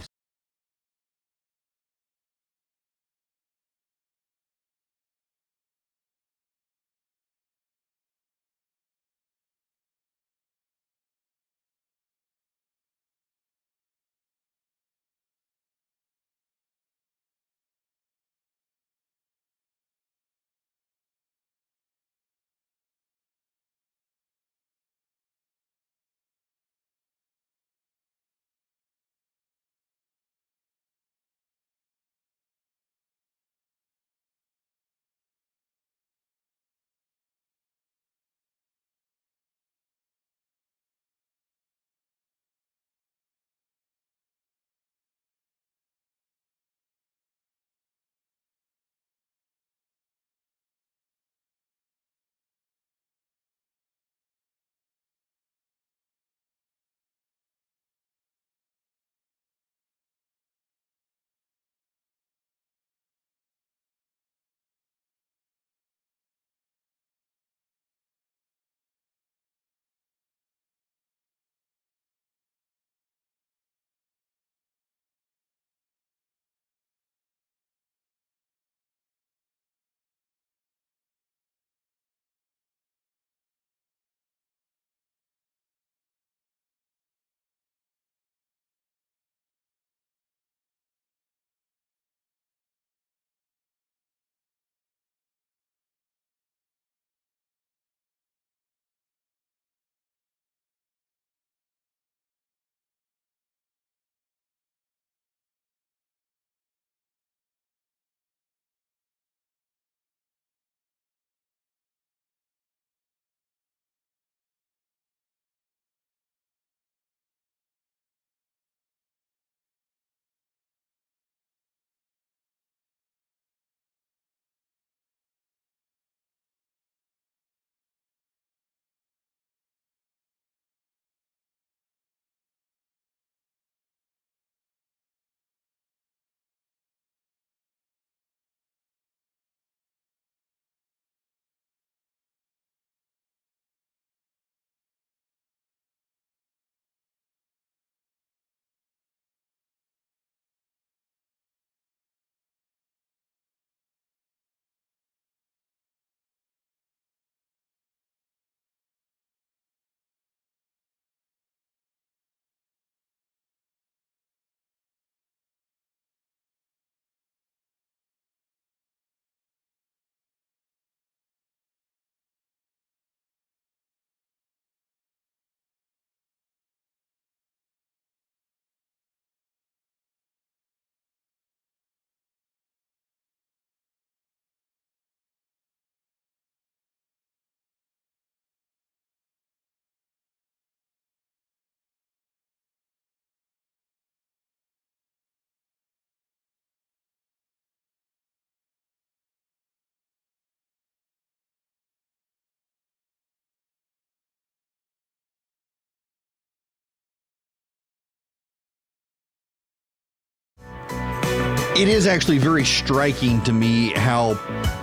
It is actually very striking to me how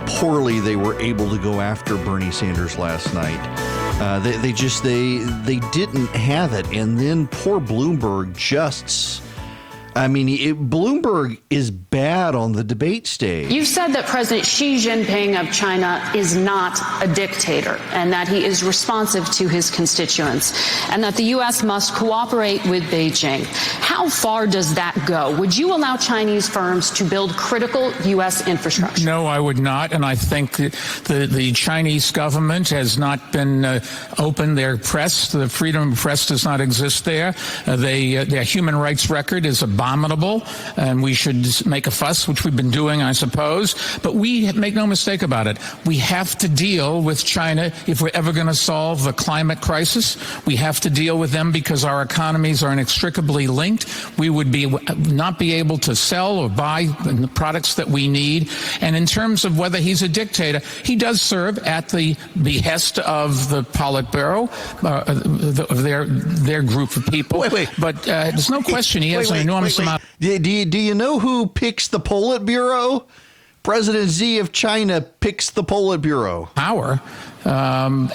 poorly they were able to go after Bernie Sanders last night. They didn't have it, and then poor Bloomberg Bloomberg is bad on the debate stage. You've said that President Xi Jinping of China is not a dictator and that he is responsive to his constituents and that the U.S. must cooperate with Beijing. How far does that go? Would you allow Chinese firms to build critical U.S. infrastructure? No, I would not. And I think the Chinese government has not been open. Their press, the freedom of press does not exist there. Their human rights record is abominable, and we should make a fuss, which we've been doing, I suppose. But we make no mistake about it. We have to deal with China if we're ever going to solve the climate crisis. We have to deal with them because our economies are inextricably linked. We would not be able to sell or buy the products that we need. And in terms of whether he's a dictator, he does serve at the behest of the Politburo, of their group of people. Wait. But there's no question he has an enormous amount. Do you know who picks the Politburo? President Xi of China picks the Politburo. Power. But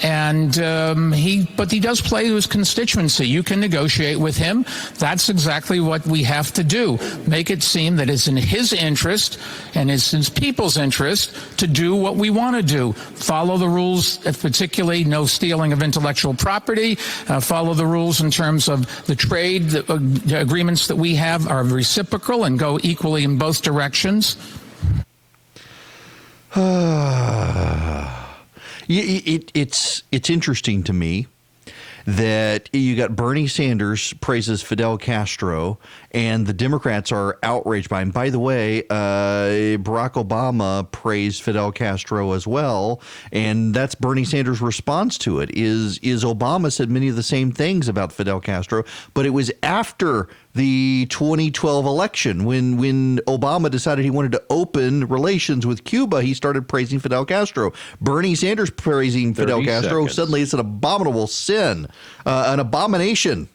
he does play to his constituency. You can negotiate with him. That's exactly what we have to do. Make it seem that it's in his interest and it's in people's interest to do what we want to do. Follow the rules, particularly no stealing of intellectual property. Follow the rules in terms of the trade agreements that we have are reciprocal and go equally in both directions. It's interesting to me that you got Bernie Sanders praises Fidel Castro, and the Democrats are outraged by him. By the way, Barack Obama praised Fidel Castro as well, and that's Bernie Sanders' response to it. Is Obama said many of the same things about Fidel Castro, but it was after the 2012 election when Obama decided he wanted to open relations with Cuba. He started praising Fidel Castro. Bernie Sanders praising Fidel Castro. Suddenly it's an abominable sin, an abomination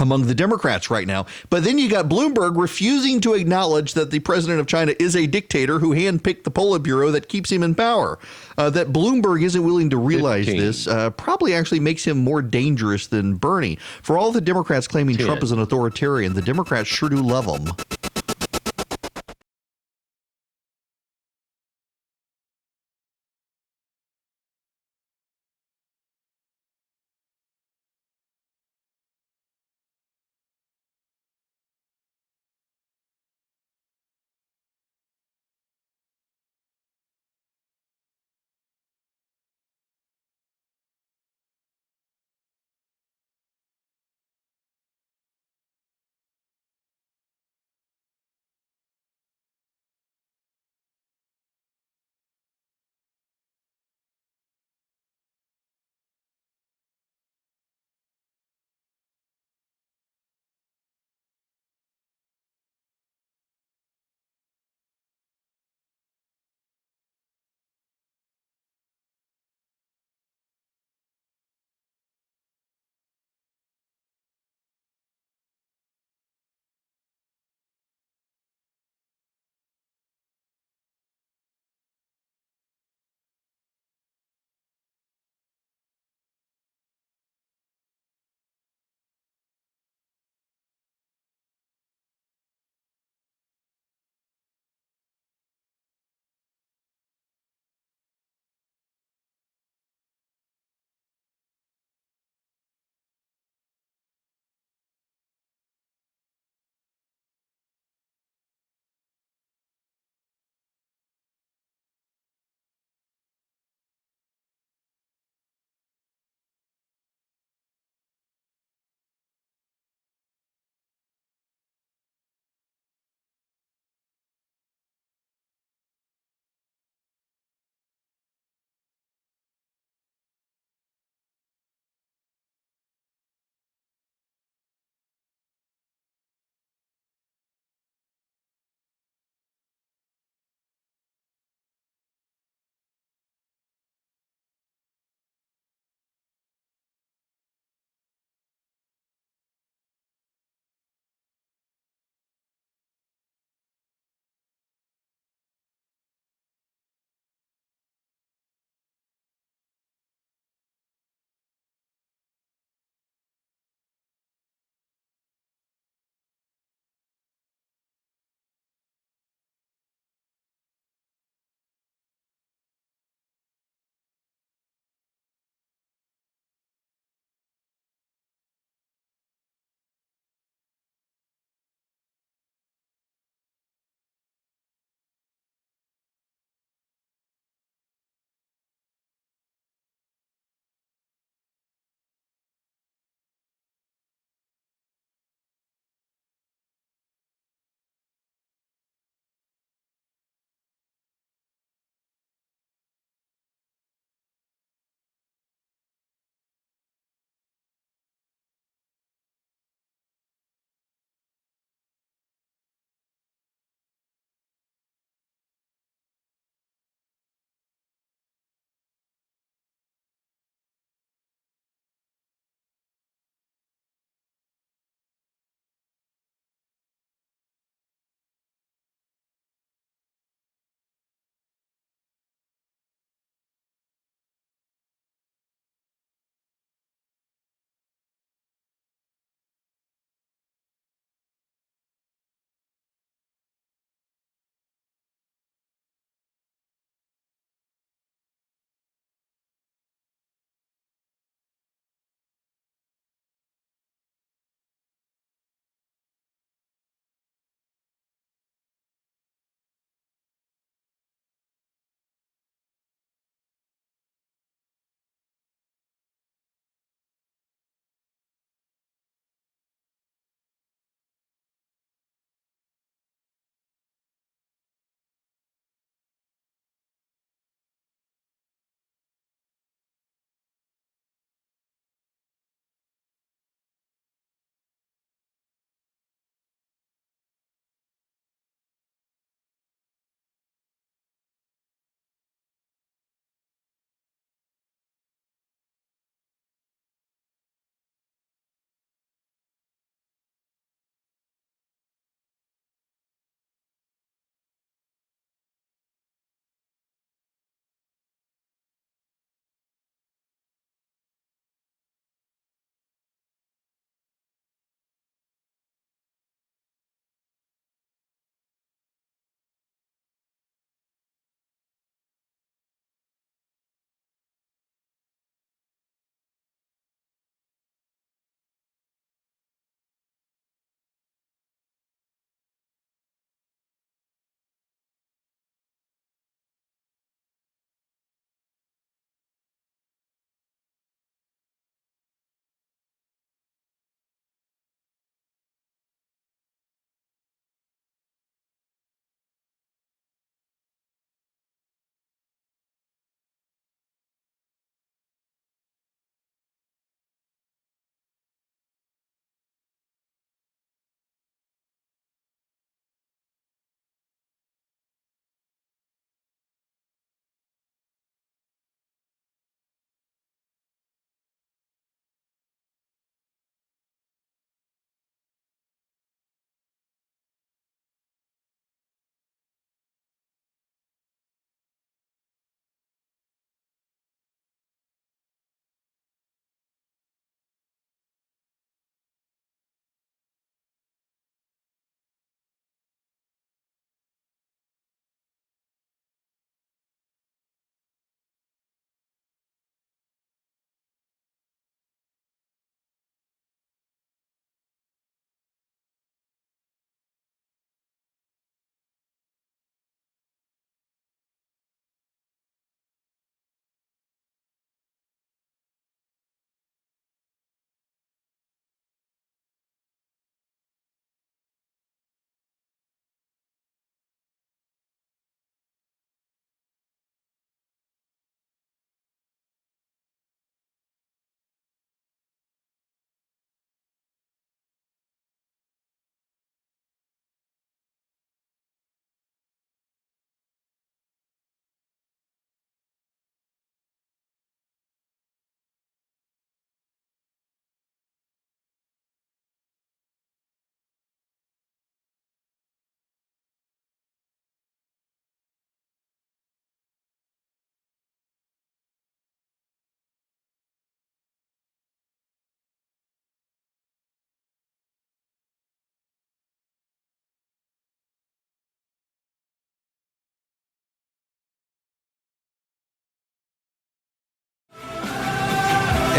among the Democrats right now. But then you got Bloomberg refusing to acknowledge that the president of China is a dictator who handpicked the Politburo that keeps him in power. That Bloomberg isn't willing to realize this probably actually makes him more dangerous than Bernie. For all the Democrats claiming Trump is an authoritarian, the Democrats sure do love him.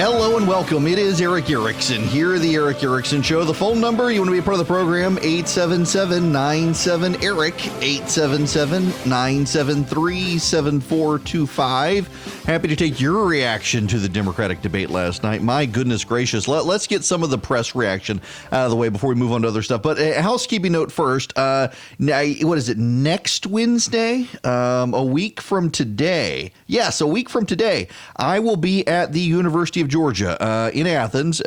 Hello and welcome. It is Erick Erickson here, the Erick Erickson Show. The phone number, you want to be a part of the program, 877-97-ERIC, 877-973-7425. Happy to take your reaction to the Democratic debate last night. My goodness gracious. Let's get some of the press reaction out of the way before we move on to other stuff. But a housekeeping note first. What is it, next Wednesday? A week from today. Yes, a week from today. I will be at the University of Georgia in Athens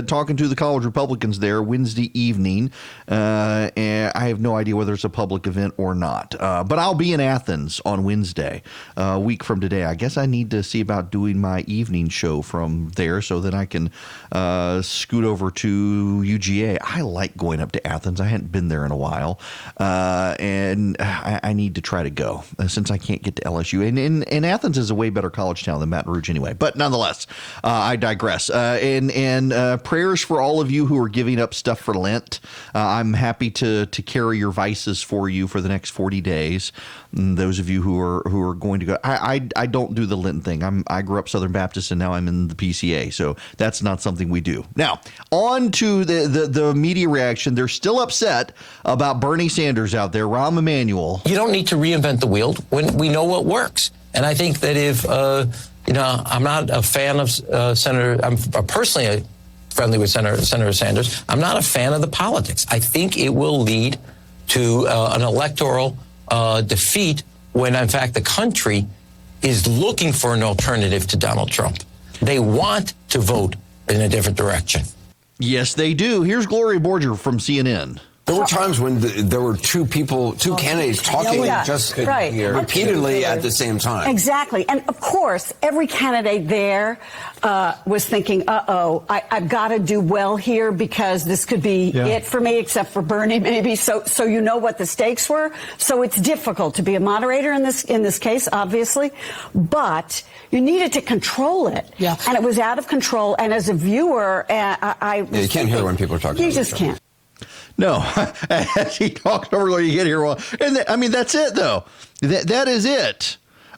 talking to the college Republicans there Wednesday evening. And I have no idea whether it's a public event or not. But I'll be in Athens on Wednesday, a week from today. I guess I need to see about doing my evening show from there so that I can scoot over to UGA. I like going up to Athens. I hadn't been there in a while. And I need to try to go since I can't get to LSU. And Athens is a way better college town than Baton Rouge anyway. But nonetheless, I digress. And prayers for all of you who are giving up stuff for Lent. I'm happy to carry your vices for you for the next 40 days. And those of you who are going to go, I don't do the Lenten thing. I grew up Southern Baptist and now I'm in the PCA, so that's not something we do. Now, on to the media reaction. They're still upset about Bernie Sanders out there. Rahm Emanuel. You don't need to reinvent the wheel when we know what works. And I think that if I'm not a fan of Senator. I'm personally friendly with Senator Sanders. I'm not a fan of the politics. I think it will lead to an electoral defeat when, in fact, the country is looking for an alternative to Donald Trump. They want to vote in a different direction. Yes, they do. Here's Gloria Borger from CNN. There were times when there were two candidates talking just repeatedly at the same time. Exactly. And of course, every candidate there was thinking, I've got to do well here because this could be it for me, except for Bernie, maybe. So you know what the stakes were. So it's difficult to be a moderator in this case, obviously. But you needed to control it. Yeah. And it was out of control. And as a viewer, you can't hear when people are talking. You just can't. No, as he talks over when you get here. And that's it, though. That is it.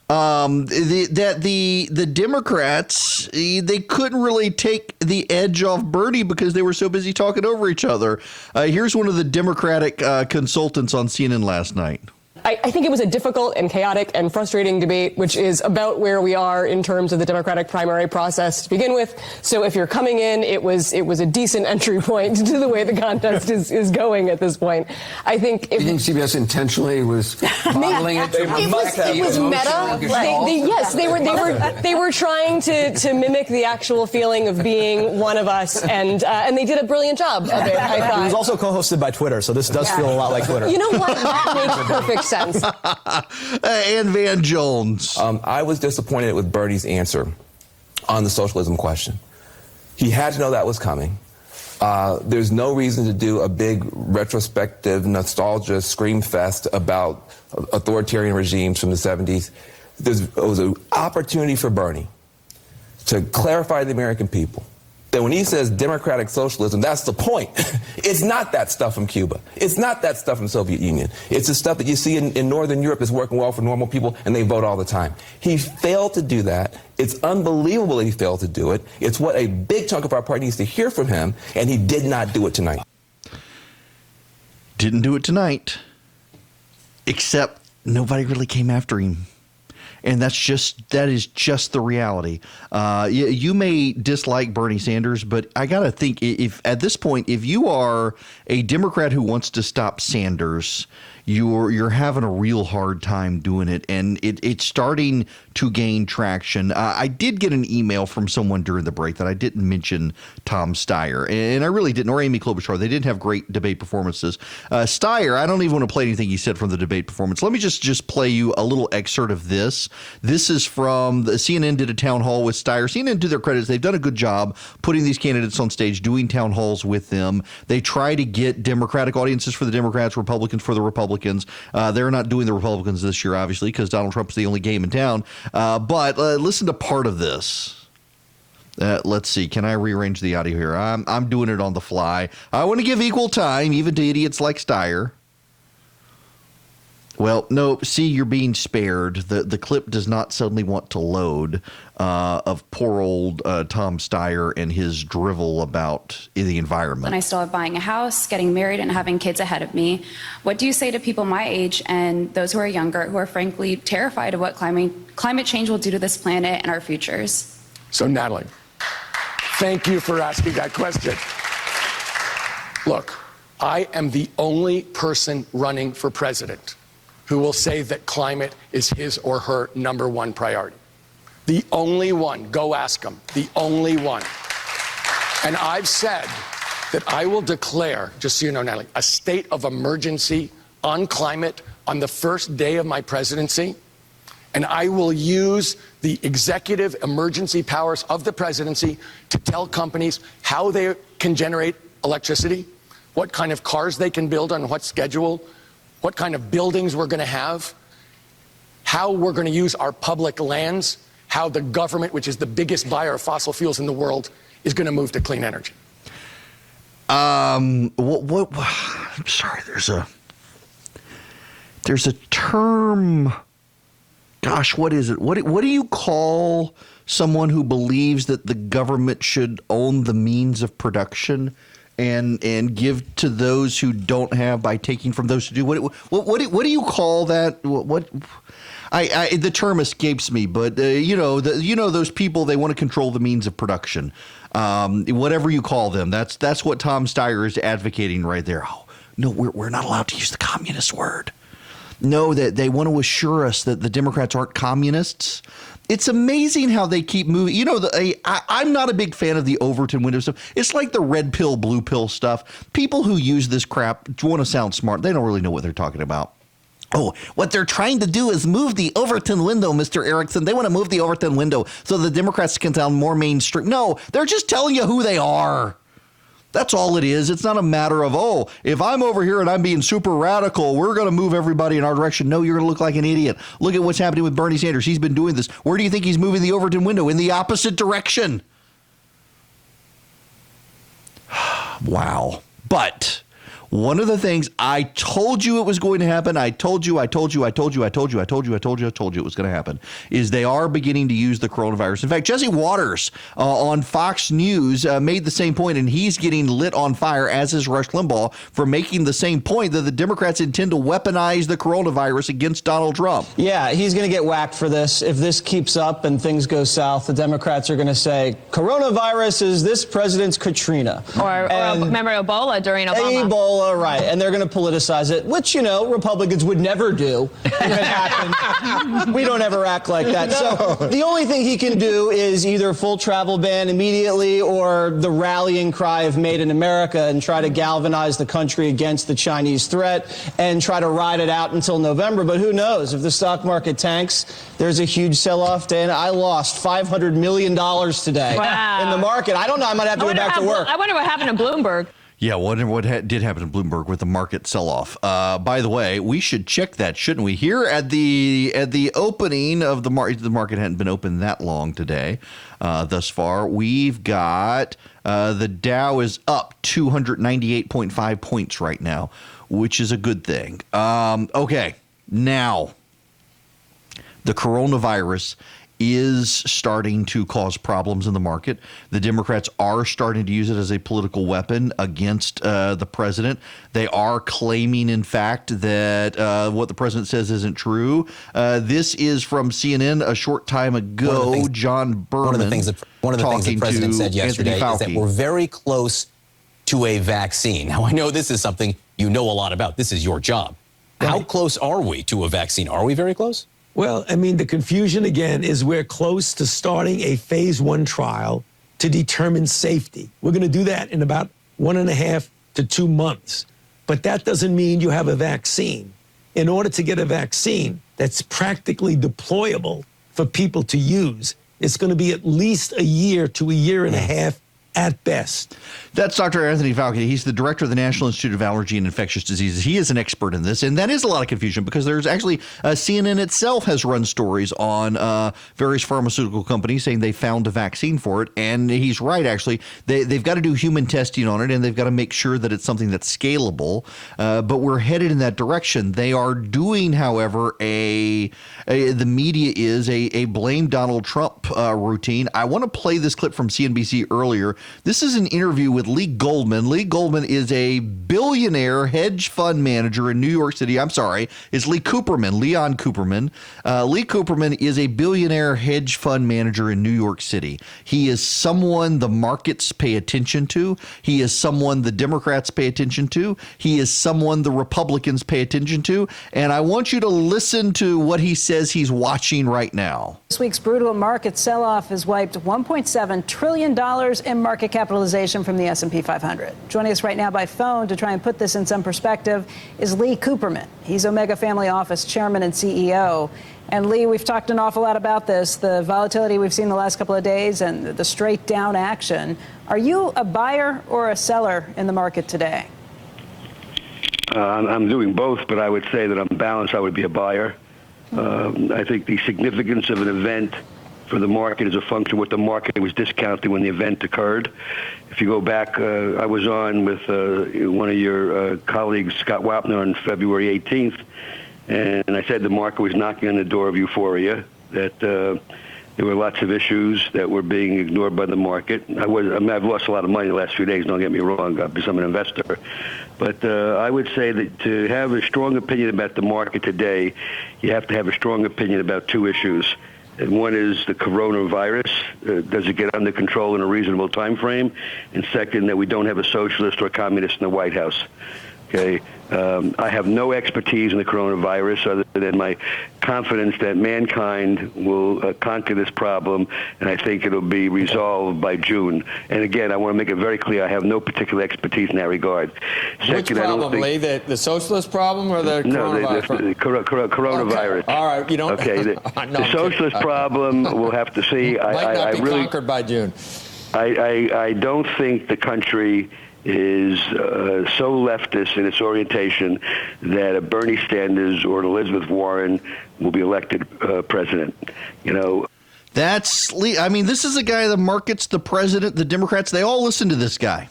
The Democrats, they couldn't really take the edge off Bernie because they were so busy talking over each other. Here's one of the Democratic consultants on CNN last night. I think it was a difficult and chaotic and frustrating debate, which is about where we are in terms of the Democratic primary process to begin with. So if you're coming in, it was a decent entry point to the way the contest is going at this point. I think. Do you think CBS intentionally was modeling it? It was meta. They were trying to mimic the actual feeling of being one of us, and they did a brilliant job of it. I thought it was also co-hosted by Twitter, so this does feel a lot like Twitter. You know what? That makes perfect sense. And Van Jones. I was disappointed with Bernie's answer on the socialism question. He had to know that was coming. There's no reason to do a big retrospective nostalgia scream fest about authoritarian regimes from the 70s. It was an opportunity for Bernie to clarify to the American people that when he says democratic socialism, that's the point. It's not that stuff from Cuba. It's not that stuff from the Soviet Union. It's the stuff that you see in Northern Europe is working well for normal people, and they vote all the time. He failed to do that. It's unbelievable that he failed to do it. It's what a big chunk of our party needs to hear from him, and he did not do it tonight. Didn't do it tonight, except nobody really came after him. And that is just the reality. You may dislike Bernie Sanders, but I got to think if at this point, if you are a Democrat who wants to stop Sanders, you're having a real hard time doing it, and it's starting to gain traction. I did get an email from someone during the break that I didn't mention Tom Steyer, and I really didn't, or Amy Klobuchar. They didn't have great debate performances. Steyer, I don't even want to play anything he said from the debate performance. Let me just play you a little excerpt of this. This is from the CNN did a town hall with Steyer. CNN, to their credit, they've done a good job putting these candidates on stage, doing town halls with them. They try to get Democratic audiences for the Democrats, Republicans for the Republicans. They're not doing the Republicans this year, obviously, because Donald Trump's the only game in town. But listen to part of this. Let's see. Can I rearrange the audio here? I'm doing it on the fly. I want to give equal time, even to idiots like Steyer. Well, no, see, you're being spared. The clip does not suddenly want to load of poor old Tom Steyer and his drivel about the environment. And I still have buying a house, getting married, and having kids ahead of me. What do you say to people my age and those who are younger who are frankly terrified of what climate change will do to this planet and our futures? So, Natalie, thank you for asking that question. Look, I am the only person running for president who will say that climate is his or her number one priority. The only one. Go ask them. The only one. And I've said that I will declare, just so you know, Natalie, a state of emergency on climate on the first day of my presidency. And I will use the executive emergency powers of the presidency to tell companies how they can generate electricity, what kind of cars they can build on what schedule, what kind of buildings we're going to have, how we're going to use our public lands, how the government, which is the biggest buyer of fossil fuels in the world, is going to move to clean energy. I'm sorry, there's a term. Gosh, what is it? What do you call someone who believes that the government should own the means of production and give to those who don't have by taking from those who do? What do you call that? The term escapes me, but those people, they want to control the means of production. Whatever you call them, that's what Tom Steyer is advocating right there. Oh no, we're not allowed to use the communist word. No, that they want to assure us that the Democrats aren't communists. It's amazing how they keep moving. I'm not a big fan of the Overton window stuff. It's like the red pill, blue pill stuff. People who use this crap want to sound smart. They don't really know what they're talking about. Oh, what they're trying to do is move the Overton window, Mr. Erickson. They want to move the Overton window so the Democrats can sound more mainstream. No, they're just telling you who they are. That's all it is. It's not a matter of, oh, if I'm over here and I'm being super radical, we're going to move everybody in our direction. No, you're going to look like an idiot. Look at what's happening with Bernie Sanders. He's been doing this. Where do you think he's moving the Overton window? In the opposite direction. Wow. But one of the things I told you it was going to happen, I told you it was going to happen, is they are beginning to use the coronavirus. In fact, Jesse Waters on Fox News made the same point, and he's getting lit on fire, as is Rush Limbaugh, for making the same point that the Democrats intend to weaponize the coronavirus against Donald Trump. Yeah, he's going to get whacked for this. If this keeps up and things go south, the Democrats are going to say, coronavirus is this president's Katrina. Or remember Ebola during Obama. Ebola. Right, and they're going to politicize it, which, Republicans would never do if it happened. We don't ever act like that. No. So the only thing he can do is either full travel ban immediately or the rallying cry of Made in America and try to galvanize the country against the Chinese threat and try to ride it out until November. But who knows? If the stock market tanks, there's a huge sell-off day. And I lost $500 million today in the market. I don't know. I might have to go back to work. I wonder what happened to Bloomberg. Yeah, wonder what did happen to Bloomberg with the market sell-off. By the way, we should check that, shouldn't we? Here at the opening of the market hadn't been open that long today thus far. We've got the Dow is up 298.5 points right now, which is a good thing. Okay, now the coronavirus is starting to cause problems in the market. The Democrats are starting to use it as a political weapon against the president. They are claiming, in fact, that what the president says isn't true. This is from CNN a short time ago. John Berman. One of the things the president said yesterday is that we're very close to a vaccine. Now, I know this is something you know a lot about. This is your job. Right. How close are we to a vaccine? Are we very close? Well, I mean, the confusion, again, is we're close to starting a phase 1 trial to determine safety. We're going to do that in about 1.5 to 2 months. But that doesn't mean you have a vaccine. In order to get a vaccine that's practically deployable for people to use, it's going to be at least a year to a year and a half at best. That's Dr. Anthony Fauci. He's the director of the National Institute of Allergy and Infectious Diseases. He is an expert in this, and that is a lot of confusion because there's actually CNN itself has run stories on various pharmaceutical companies saying they found a vaccine for it, and he's right, actually. They've got to do human testing on it, and they've got to make sure that it's something that's scalable, but we're headed in that direction. They are doing, however, the media is a blame Donald Trump routine. I want to play this clip from CNBC earlier. This is an interview with Lee Goldman. Lee Goldman is a billionaire hedge fund manager in New York City. I'm sorry, it's Leon Cooperman. Lee Cooperman is a billionaire hedge fund manager in New York City. He is someone the markets pay attention to. He is someone the Democrats pay attention to. He is someone the Republicans pay attention to. And I want you to listen to what he says he's watching right now. This week's brutal market sell-off has wiped $1.7 trillion in market capitalization from the S&P 500. Joining us right now by phone to try and put this in some perspective is Lee Cooperman. He's Omega Family Office Chairman and CEO. And Lee, we've talked an awful lot about this, the volatility we've seen the last couple of days and the straight down action. Are you a buyer or a seller in the market today? I'm doing both, but I would say that on balance, I would be a buyer. I think the significance of an event for the market is a function of what the market was discounting when the event occurred. If you go back, I was on with one of your colleagues, Scott Wapner, on February 18th, and I said the market was knocking on the door of euphoria, that there were lots of issues that were being ignored by the market. I've lost a lot of money the last few days, don't get me wrong, because I'm an investor. But I would say that to have a strong opinion about the market today, you have to have a strong opinion about two issues. And one is the coronavirus. Does it get under control in a reasonable time frame? And second, that we don't have a socialist or a communist in the White House. Okay. I have no expertise in the coronavirus other than my confidence that mankind will conquer this problem, and I think it'll be resolved by June. And again, I want to make it very clear, I have no particular expertise in that regard. Which problem, Lee? The socialist problem or the coronavirus? Coronavirus. Okay. All right, you don't. Okay, the socialist problem, we'll have to see. Might not be conquered by June. I don't think the country is so leftist in its orientation that a Bernie Sanders or an Elizabeth Warren will be elected president. You know, that's Lee. I mean, this is a guy, the markets, the president, the Democrats, they all listen to this guy.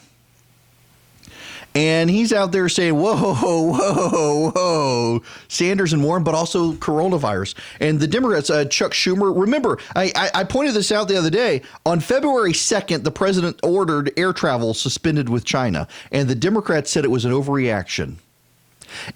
And he's out there saying, whoa, whoa, whoa, Sanders and Warren, but also coronavirus. And the Democrats, Chuck Schumer, remember, I pointed this out the other day. On February 2nd, the president ordered air travel suspended with China. And the Democrats said it was an overreaction.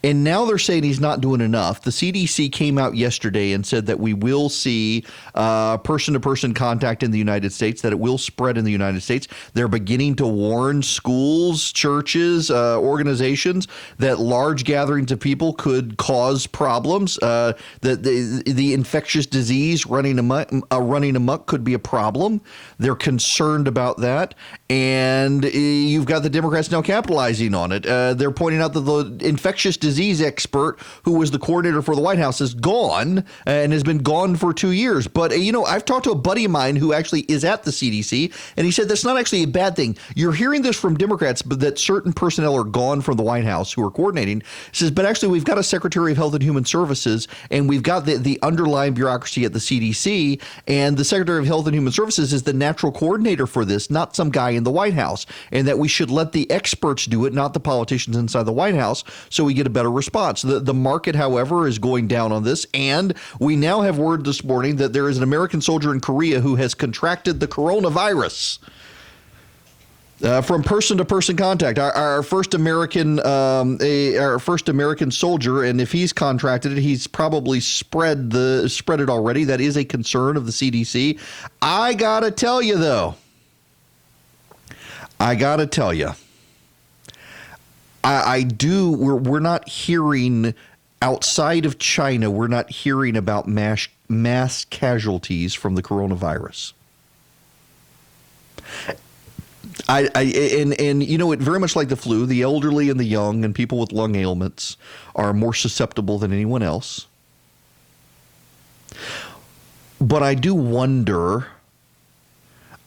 And now they're saying he's not doing enough. The CDC came out yesterday and said that we will see person-to-person contact in the United States, that it will spread in the United States. They're beginning to warn schools, churches, organizations that large gatherings of people could cause problems, that the infectious disease running amok could be a problem. They're concerned about that. And you've got the Democrats now capitalizing on it. They're pointing out that the infectious disease expert who was the coordinator for the White House is gone and has been gone for 2 years. But, I've talked to a buddy of mine who actually is at the CDC, and he said that's not actually a bad thing. You're hearing this from Democrats, but that certain personnel are gone from the White House who are coordinating. He says, but actually we've got a Secretary of Health and Human Services, and we've got the underlying bureaucracy at the CDC, and the Secretary of Health and Human Services is the natural coordinator for this, not some guy in the White House, and that we should let the experts do it, not the politicians inside the White House, so we get a better response. The market, however, is going down on this, and we now have word this morning that there is an American soldier in Korea who has contracted the coronavirus from person-to-person contact. Our first American soldier, and if he's contracted it, he's probably spread it already. That is a concern of the CDC. I gotta tell you, though. We're not hearing outside of China. We're not hearing about mass casualties from the coronavirus. It very much like the flu, the elderly and the young and people with lung ailments are more susceptible than anyone else. But I do wonder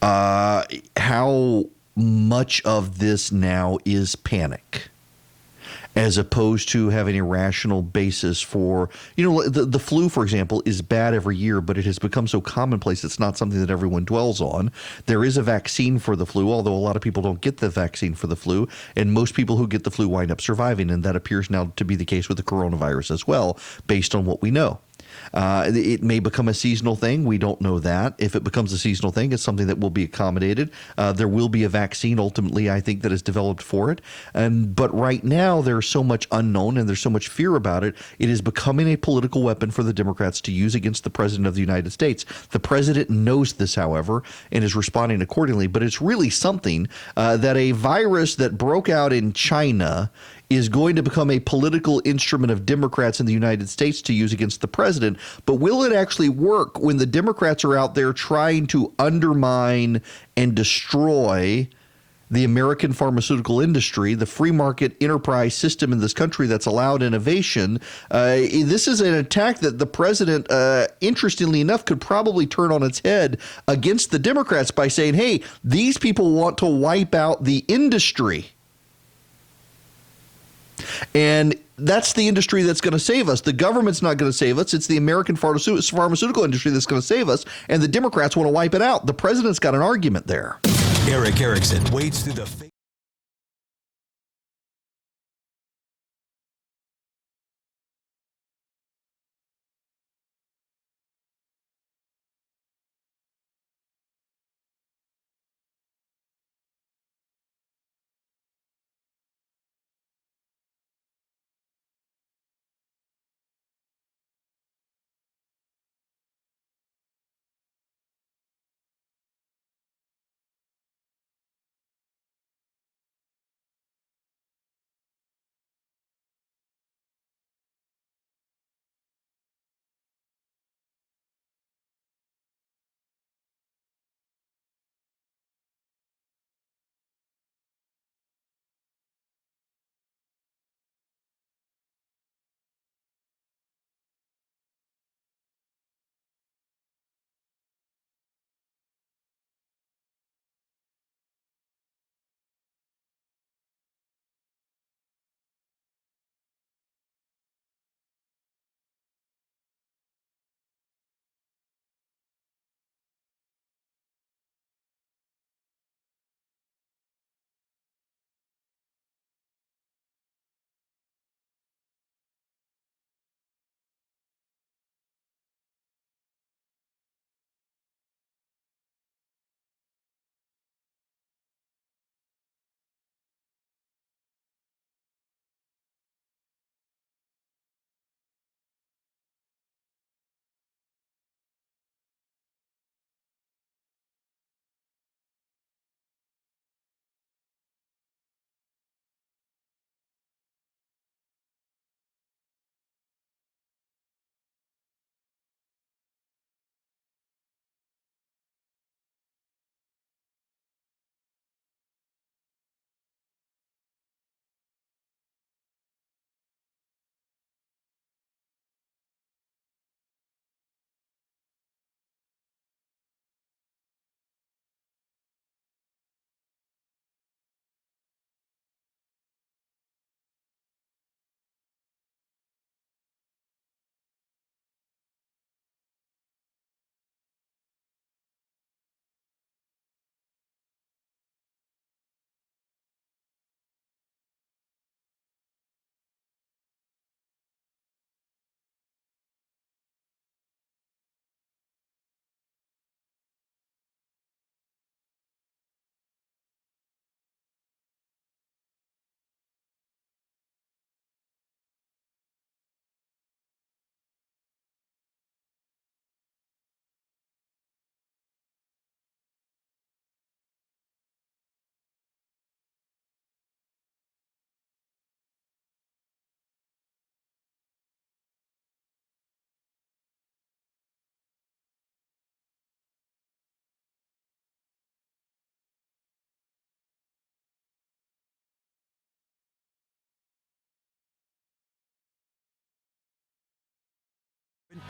how much of this now is panic, as opposed to having a rational basis for, the flu, for example, is bad every year, but it has become so commonplace it's not something that everyone dwells on. There is a vaccine for the flu, although a lot of people don't get the vaccine for the flu, and most people who get the flu wind up surviving, and that appears now to be the case with the coronavirus as well, based on what we know. It may become a seasonal thing. We don't know that. If it becomes a seasonal thing, it's something that will be accommodated. There will be a vaccine ultimately, I think, that is developed for it. But right now, there's so much unknown and there's so much fear about it. It is becoming a political weapon for the Democrats to use against the president of the United States. The president knows this, however, and is responding accordingly. But it's really something that a virus that broke out in China is going to become a political instrument of Democrats in the United States to use against the president. But will it actually work when the Democrats are out there trying to undermine and destroy the American pharmaceutical industry, the free market enterprise system in this country that's allowed innovation? This is an attack that the president, interestingly enough, could probably turn on its head against the Democrats by saying, hey, these people want to wipe out the industry. And that's the industry that's going to save us. The government's not going to save us. It's the American pharmaceutical industry that's going to save us. And the Democrats want to wipe it out. The president's got an argument there. Erick Erickson wades through the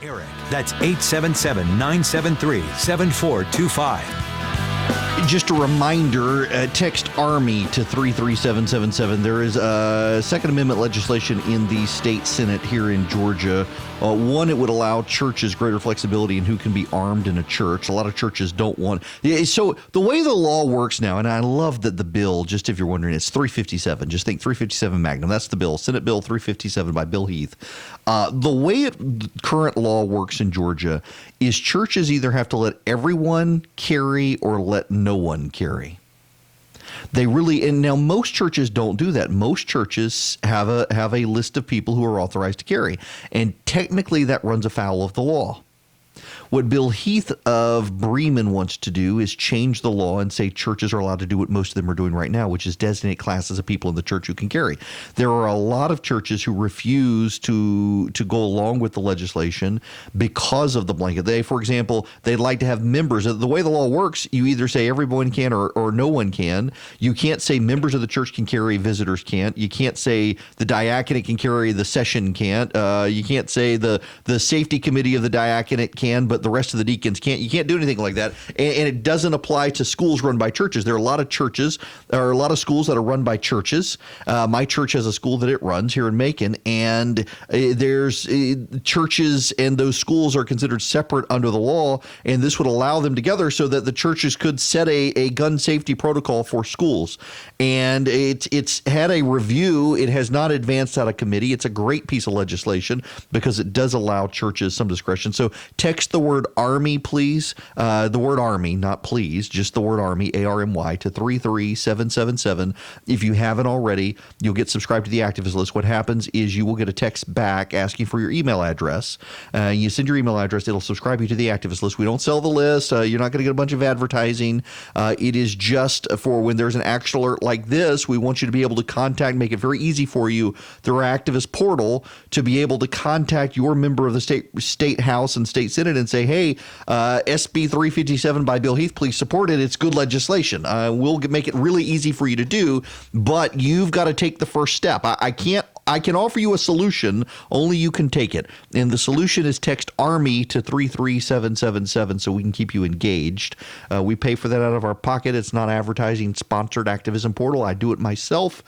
Erick. That's 877-973-7425. Just a reminder, text ARMY to 33777. There is Second Amendment legislation in the state Senate here in Georgia. One, it would allow churches greater flexibility in who can be armed in a church. A lot of churches don't want. So the way the law works now, and I love that the bill, just if you're wondering, it's 357. Just think 357 Magnum. That's the bill. Senate Bill 357 by Bill Heath. The way current law works in Georgia is churches either have to let everyone carry or let no one carry. They really, and now most churches don't do that. Most churches have a list of people who are authorized to carry, and technically that runs afoul of the law. What Bill Heath of Bremen wants to do is change the law and say churches are allowed to do what most of them are doing right now, which is designate classes of people in the church who can carry. There are a lot of churches who refuse to go along with the legislation because of the blanket. For example, they'd like to have members. The way the law works, you either say everyone can or no one can. You can't say members of the church can carry, visitors can't. You can't say the diaconate can carry, the session can't. You can't say the safety committee of the diaconate can, but the rest of the deacons can't. You can't do anything like that. And it doesn't apply to schools run by churches. There are a lot of churches, or a lot of schools that are run by churches. My church has a school that it runs here in Macon, and there's churches and those schools are considered separate under the law, and this would allow them together so that the churches could set a gun safety protocol for schools. And it's had a review. It has not advanced out of committee. It's a great piece of legislation because it does allow churches some discretion. So text the word ARMY, please. The word ARMY, not please, just the word ARMY, ARMY, to 33777. If you haven't already, you'll get subscribed to the activist list. What happens is you will get a text back asking for your email address. You send your email address. It'll subscribe you to the activist list. We don't sell the list. You're not going to get a bunch of advertising. It is just for when there's an action alert like this. We want you to be able to contact, make it very easy for you through our activist portal to be able to contact your member of the state house and state senate and say, hey, SB 357 by Bill Heath, please support it. It's good legislation. We'll make it really easy for you to do, but you've got to take the first step. I can offer you a solution, only you can take it. And the solution is text ARMY to 33777 so we can keep you engaged. We pay for that out of our pocket. It's not advertising sponsored activism portal. I do it myself.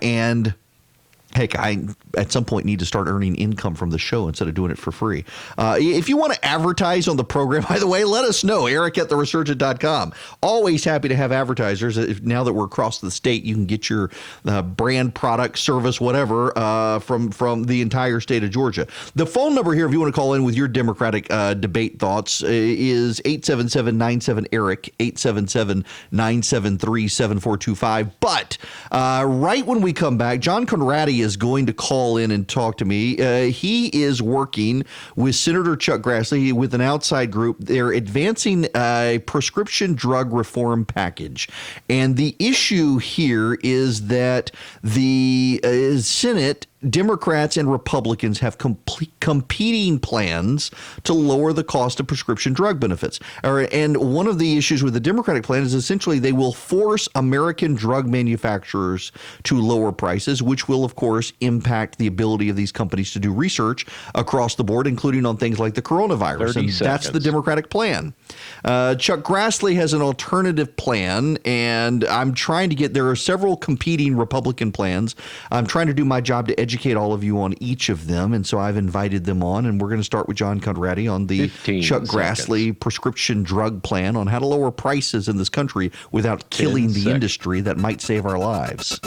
And heck, I at some point need to start earning income from the show instead of doing it for free. If you want to advertise on the program, by the way, let us know. Erick@theresurgent.com. Always happy to have advertisers. Now that we're across the state, you can get your brand, product, service, whatever from the entire state of Georgia. The phone number here, if you want to call in with your Democratic debate thoughts, is 877-97-ERIC, 877-973-7425. But right when we come back, John Conradi is going to call in and talk to me. He is working with Senator Chuck Grassley with an outside group. They're advancing a prescription drug reform package. And the issue here is that the Senate, Democrats and Republicans have competing plans to lower the cost of prescription drug benefits. And one of the issues with the Democratic plan is essentially they will force American drug manufacturers to lower prices, which will, of course, impact the ability of these companies to do research across the board, including on things like the coronavirus. And that's the Democratic plan. Chuck Grassley has an alternative plan, and I'm trying to there are several competing Republican plans. I'm trying to do my job to educate all of you on each of them, and so I've invited them on, and we're going to start with John Conradi on the Chuck Grassley prescription drug plan on how to lower prices in this country without killing the industry that might save our lives.